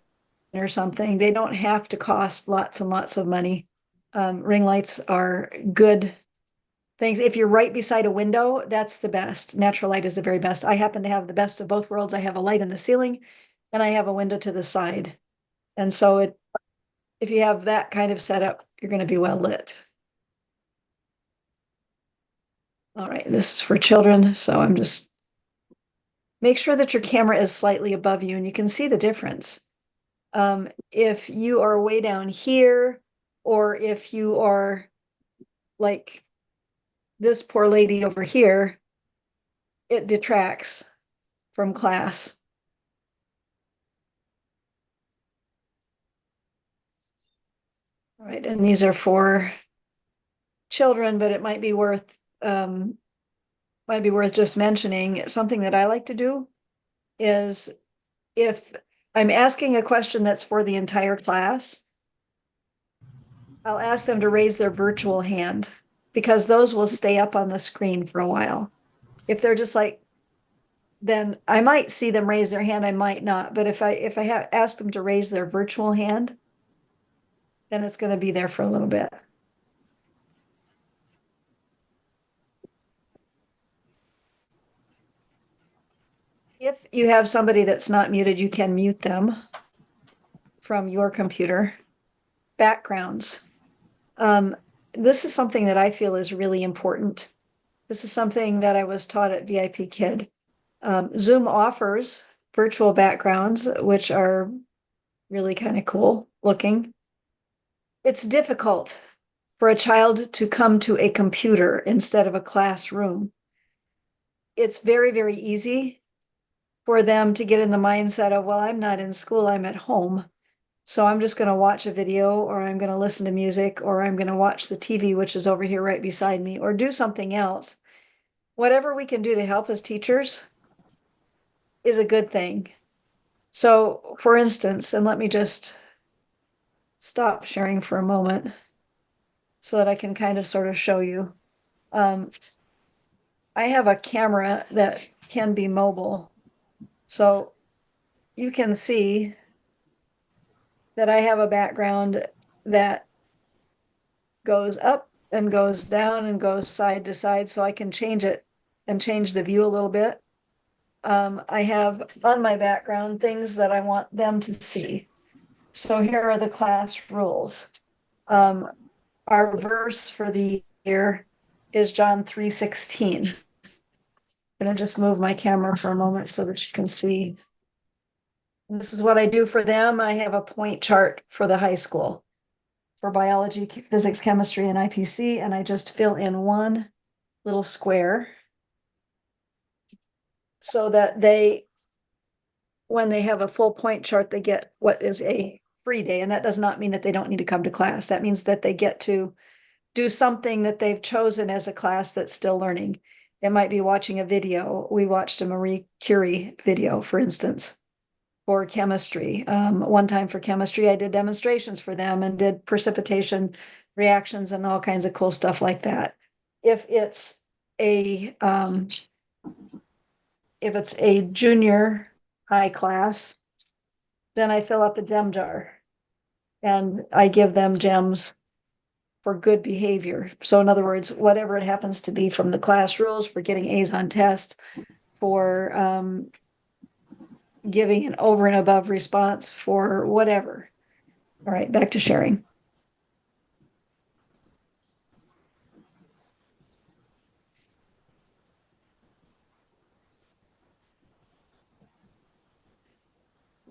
or something. They don't have to cost lots and lots of money. Ring lights are good things. If you're right beside a window, that's the best. Natural light is the very best. I happen to have the best of both worlds. I have a light in the ceiling and I have a window to the side. And so if you have that kind of setup, you're going to be well lit. All right, this is for children. So I'm just make sure that your camera is slightly above you and you can see the difference. If you are way down here, or if you are like this poor lady over here, it detracts from class. All right, and these are for children, but it might be worth just mentioning. Something that I like to do is if I'm asking a question that's for the entire class, I'll ask them to raise their virtual hand because those will stay up on the screen for a while. If they're just like, then I might see them raise their hand, I might not. But if I have asked them to raise their virtual hand, then it's going to be there for a little bit. If you have somebody that's not muted, you can mute them from your computer. Backgrounds. This is something that I feel is really important. This is something that I was taught at VIP Kid. Zoom offers virtual backgrounds, which are really kind of cool looking. It's difficult for a child to come to a computer instead of a classroom. It's very, very easy for them to get in the mindset of, well, I'm not in school, I'm at home. So I'm just going to watch a video, or I'm going to listen to music, or I'm going to watch the TV, which is over here right beside me, or do something else. whatever we can do to help as teachers is a good thing. So for instance, and let me just stop sharing for a moment so that I can kind of sort of show you. I have a camera that can be mobile. So you can see that I have a background that goes up and goes down and goes side to side, so I can change it and change the view a little bit. I have on my background things that I want them to see. So here are the class rules. Our verse for the year is John 3:16. I'm gonna just move my camera for a moment so that you can see. This is what I do for them. I have a point chart for the high school for biology, physics, chemistry, and IPC, and I just fill in one little square so that when they have a full point chart, they get what is a free day. And that does not mean that they don't need to come to class. That means that they get to do something that they've chosen as a class that's still learning. It might be watching a video. We watched a Marie Curie video, for instance, for chemistry. One time for chemistry, I did demonstrations for them and did precipitation reactions and all kinds of cool stuff like that. If it's a junior high class, then I fill up a gem jar and I give them gems for good behavior. So in other words, whatever it happens to be from the class rules, for getting A's on tests, for giving an over and above response, for whatever. All right, back to sharing.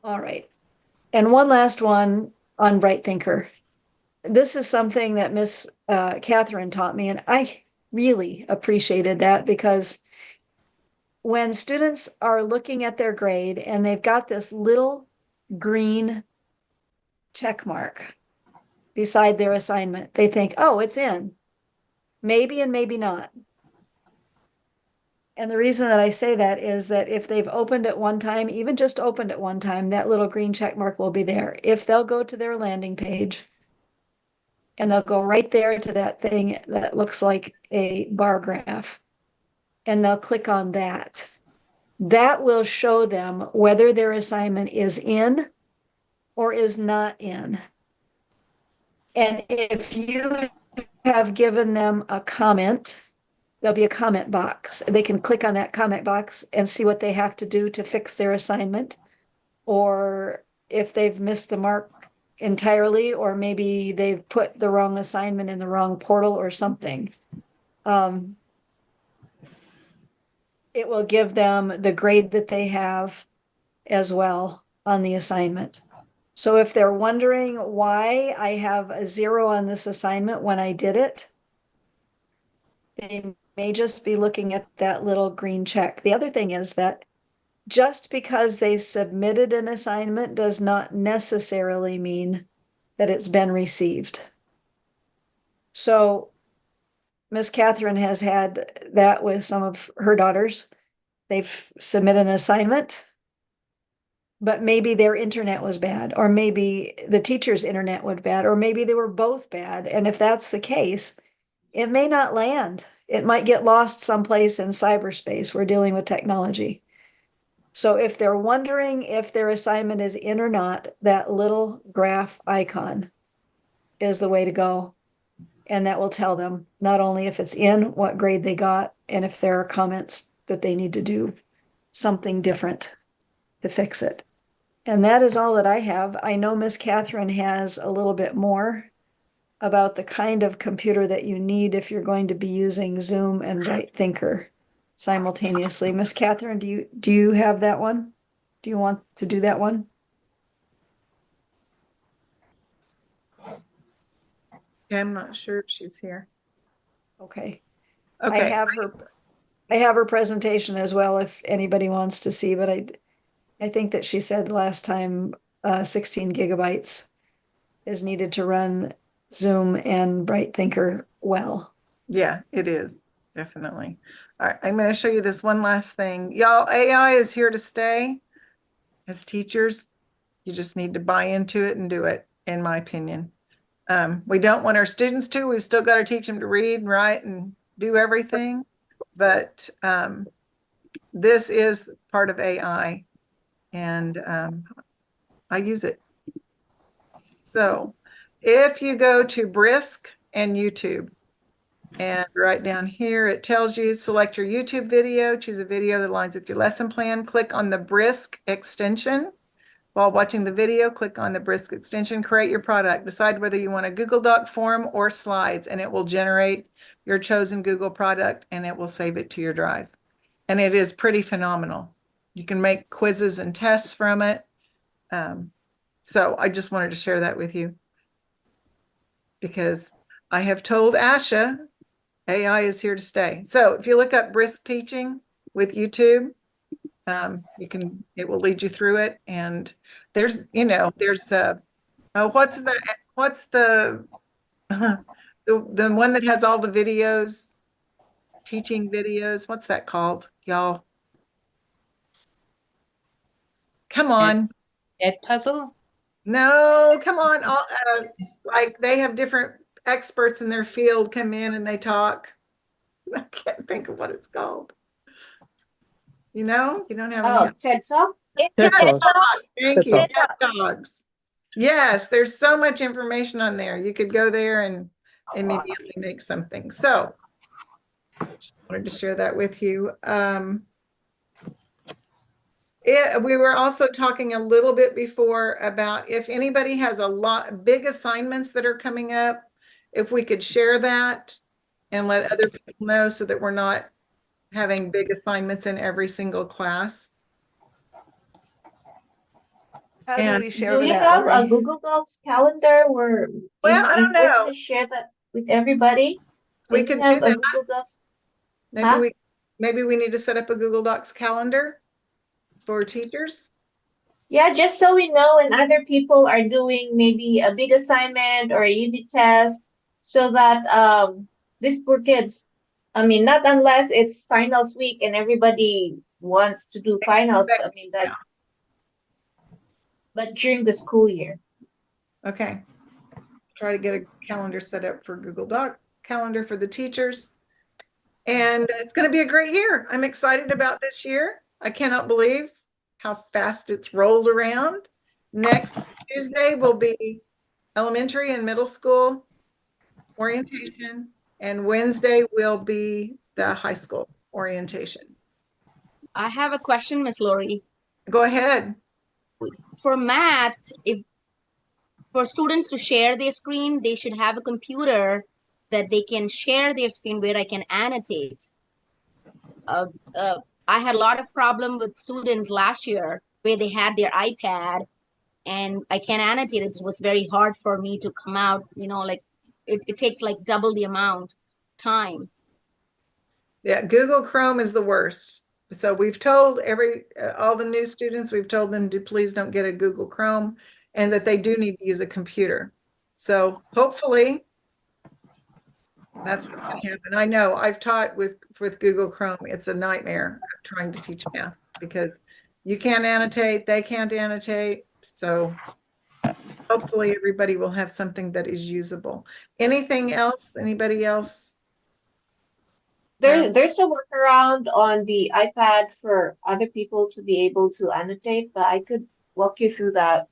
All right. And one last one on Bright Thinker. This is something that Miss Catherine taught me, and I really appreciated that, because when students are looking at their grade and they've got this little green check mark beside their assignment, they think, oh, it's in. Maybe and maybe not. And the reason that I say that is that if they've opened it one time, even just opened it one time, that little green check mark will be there. If they'll go to their landing page and they'll go right there to that thing that looks like a bar graph, and they'll click on that, that will show them whether their assignment is in or is not in. And if you have given them a comment, there'll be a comment box. They can click on that comment box and see what they have to do to fix their assignment, or if they've missed the mark entirely, or maybe they've put the wrong assignment in the wrong portal or something. It will give them the grade that they have as well on the assignment. So if they're wondering why I have a 0 on this assignment when I did it, they may just be looking at that little green check. The other thing is that just because they submitted an assignment does not necessarily mean that it's been received. So Miss Catherine has had that with some of her daughters. They've submitted an assignment, but maybe their internet was bad, or maybe the teacher's internet was bad, or maybe they were both bad. And if that's the case, it may not land. It might get lost someplace in cyberspace. We're dealing with technology. So if they're wondering if their assignment is in or not, that little graph icon is the way to go. And that will tell them not only if it's in, what grade they got, and if there are comments that they need to do something different to fix it. And that is all that I have. I know Miss Catherine has a little bit more about the kind of computer that you need if you're going to be using Zoom and Bright Thinker simultaneously. Miss Catherine, do you have that one? Do you want to do that one? Yeah, I'm not sure if she's here. Okay. Okay. I have her presentation as well if anybody wants to see, but I think that she said last time 16 gigabytes is needed to run Zoom and Bright Thinker well. Yeah, it is, definitely. All right, I'm going to show you this one last thing. Y'all, AI is here to stay. As teachers, you just need to buy into it and do it, in my opinion. We don't want our students to. We've still got to teach them to read and write and do everything. But this is part of AI, and I use it. So if you go to Brisk and YouTube, and right down here, it tells you select your YouTube video, choose a video that aligns with your lesson plan, click on the Brisk extension. While watching the video, click on the Brisk extension, create your product, decide whether you want a Google Doc form or slides, and it will generate your chosen Google product and it will save it to your drive. And it is pretty phenomenal. You can make quizzes and tests from it. So I just wanted to share that with you because I have told Asha AI is here to stay. So if you look up Brisk Teaching with YouTube, it will lead you through it. And there's what's the the one that has all the videos, teaching videos? What's that called, y'all? Come on. Edpuzzle? No, come on. Like they have different experts in their field come in and they talk. I can't think of what it's called. You don't have any. TED Talk? TED Talk. Talk. Thank you. TED TED Talks. Yes, there's so much information on there. You could go there and immediately make something. So I wanted to share that with you. We were also talking a little bit before about if anybody has a lot big assignments that are coming up, if we could share that and let other people know so that we're not having big assignments in every single class. How do we share Do with you that, have a Lori? Google Docs calendar where Well, I don't know. to share that with everybody? We Do could you have do a that. Google Docs? Maybe we need to set up a Google Docs calendar for teachers. Yeah, just so we know and other people are doing maybe a big assignment or a unit test so that these poor kids, I mean, not unless it's finals week and everybody wants to do finals. I mean, that's, but during the school year. Okay. Try to get a calendar set up for Google Doc calendar for the teachers. And it's going to be a great year. I'm excited about this year. I cannot believe how fast it's rolled around. Next Tuesday will be elementary and middle school orientation, and Wednesday will be the high school orientation. I have a question, Miss Lori. Go ahead. For math, if for students to share their screen, they should have a computer that they can share their screen where I can annotate. I had a lot of problem with students last year where they had their iPad and I can't annotate it. It was very hard for me to come out, like it takes like double the amount time. Yeah, Google Chrome is the worst. So we've told all the new students, we've told them to please don't get a Google Chrome and that they do need to use a computer. So hopefully that's what's going to happen. I know I've taught with Google Chrome. It's a nightmare trying to teach math because you can't annotate, they can't annotate. So hopefully everybody will have something that is usable. Anything else? Anybody else? There's a workaround on the iPad for other people to be able to annotate, but I could walk you through that.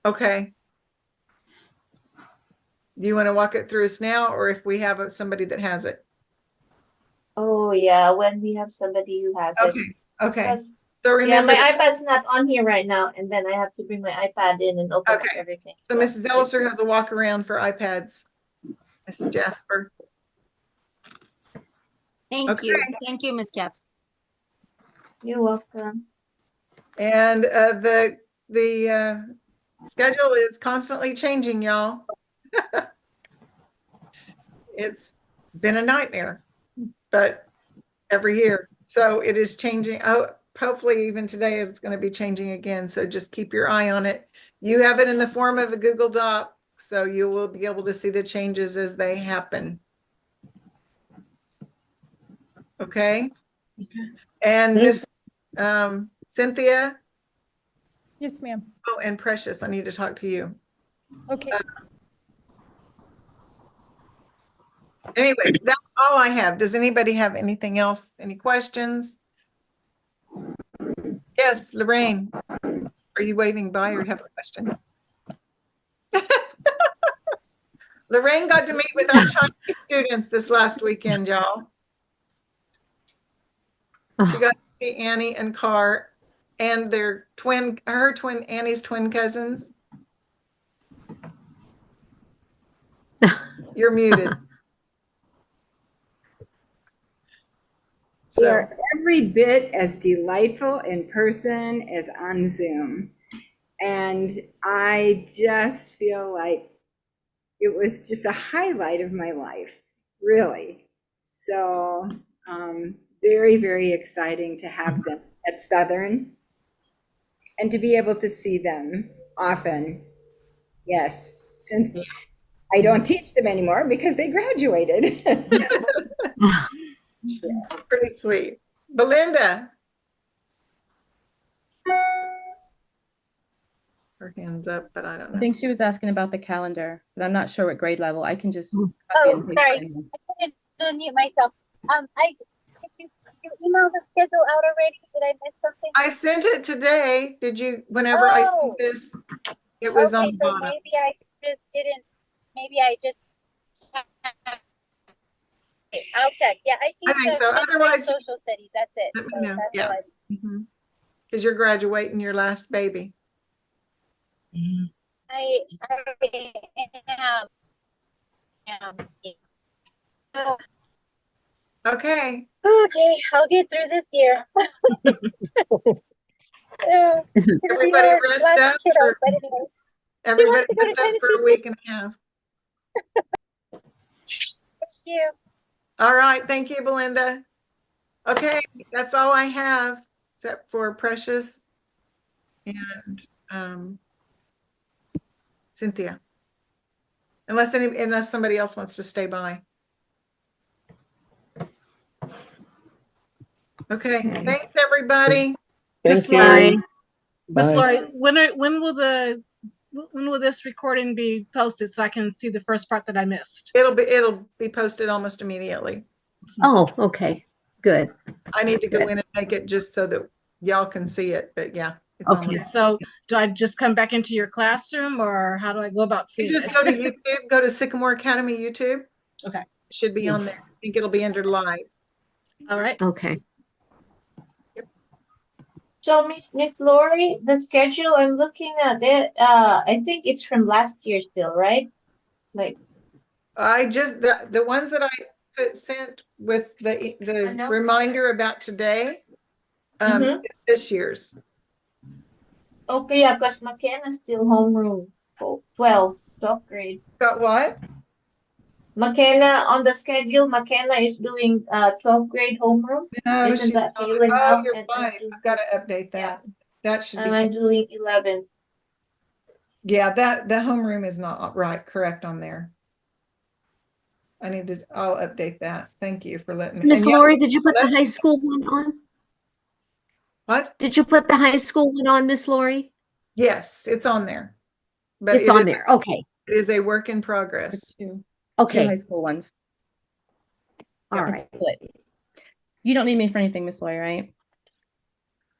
Okay. Do you want to walk it through us now, or if we have somebody that has it? Oh yeah, when we have somebody who has it. Okay. Because, So remember, my iPad's not on here right now, and then I have to bring my iPad in and open up everything. So Mrs. Elliser has a walk around for iPads. Mrs. Jasper. Thank you. Thank you, Miss Cat. You're welcome. And the schedule is constantly changing, y'all. It's been a nightmare, but every year. So it is changing. Oh, hopefully even today it's going to be changing again. So just keep your eye on it. You have it in the form of a Google Doc, so you will be able to see the changes as they happen. Okay. Okay. And Miss Cynthia. Yes, ma'am. Oh, and Precious, I need to talk to you. Okay. Anyways, that's all I have. Does anybody have anything else? Any questions? Yes, Lorraine. Are you waving by or have a question? Lorraine got to meet with our Chinese students this last weekend, y'all. She got to see Annie and Carr and their Annie's twin cousins. You're muted. They're every bit as delightful in person as on Zoom. And I just feel like it was just a highlight of my life, really. So very, very exciting to have them at Southern and to be able to see them often. Yes, since I don't teach them anymore because they graduated. Pretty sweet. Belinda. Her hand's up, but I don't know. I think she was asking about the calendar, but I'm not sure what grade level. I can just copy Oh, and paste sorry. it. I couldn't unmute myself. Did you email the schedule out already? Did I miss something? I sent it today. Did you, whenever I sent this, it was on the so bottom. maybe I just didn't, maybe I just, okay, I'll check. Yeah, I teach think so. fifth grade Otherwise, social studies. That's it. let me So know. that's Yeah. all I- Because you're graduating your last baby. I am. Yeah. Oh, okay. Okay, I'll get through this year. Everybody rest up. Kiddo, but anyways. Everybody She wants rest to go up to for a Tennessee week and a half. Thank you. All right. Thank you, Belinda. Okay. That's all I have except for Precious and Cynthia. Unless somebody else wants to stay by. Okay. Thanks, everybody. Miss Thank Laurie, you. Miss Bye. Laurie, when will this recording be posted so I can see the first part that I missed? It'll be posted almost immediately. Oh, okay. Good. I need to go Good. in and make it just so that y'all can see it, but yeah. It's Okay, almost. so do I just come back into your classroom or how do I go about seeing You it? just go to YouTube, go to Sycamore Academy YouTube. Okay. It should be on there. I think it'll be under live. All right. Okay. So Miss Lori, the schedule, I'm looking at it, I think it's from last year still, right? Like, I just, the ones that I sent with the reminder about today, this year's. okay, yeah, because McKenna's still homeroom for 12th grade. Got what? McKenna on the schedule, McKenna is doing 12th grade homeroom. No, Isn't that failing oh, out? you're And right. I've got to update that. That should be and I'm doing 11. Yeah, the homeroom is not correct on there. I'll update that. Thank you for letting me. Miss And Lori, did you put the high school one on? What? Did you put the high school one on, Miss Lori? Yes, it's on there. But It's on there. Okay. It is a work in progress. Two Okay. high school ones. All It's right. split. You don't need me for anything, Miss Lori, right?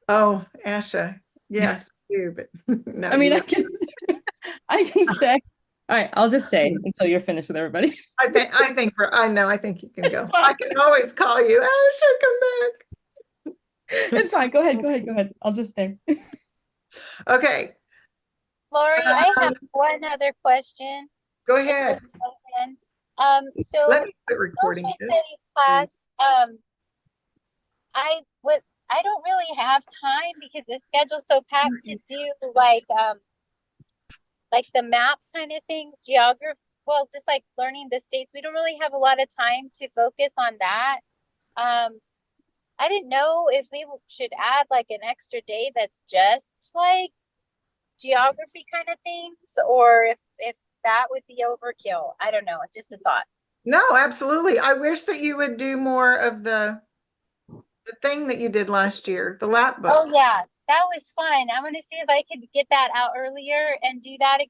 Oh, Asha. Yes, I do, but no. I mean, I can stay. All right, I'll just stay until you're finished with everybody. I think you can go. I can always call you. Asha, come back. It's fine. Go ahead. I'll just stay. Okay. Lori, I have one other question. Go ahead. So Let me quit recording social this. studies class, I don't really have time because the schedule's so packed to do like the map kind of things, geography, well, just like learning the states. We don't really have a lot of time to focus on that. I didn't know if we should add like an extra day that's just like geography kind of things, or if that would be overkill. I don't know. It's just a thought. No, absolutely. I wish that you would do more of the the thing that you did last year, the lap book. Oh yeah, that was fun. I'm gonna see if I could get that out earlier and do that again.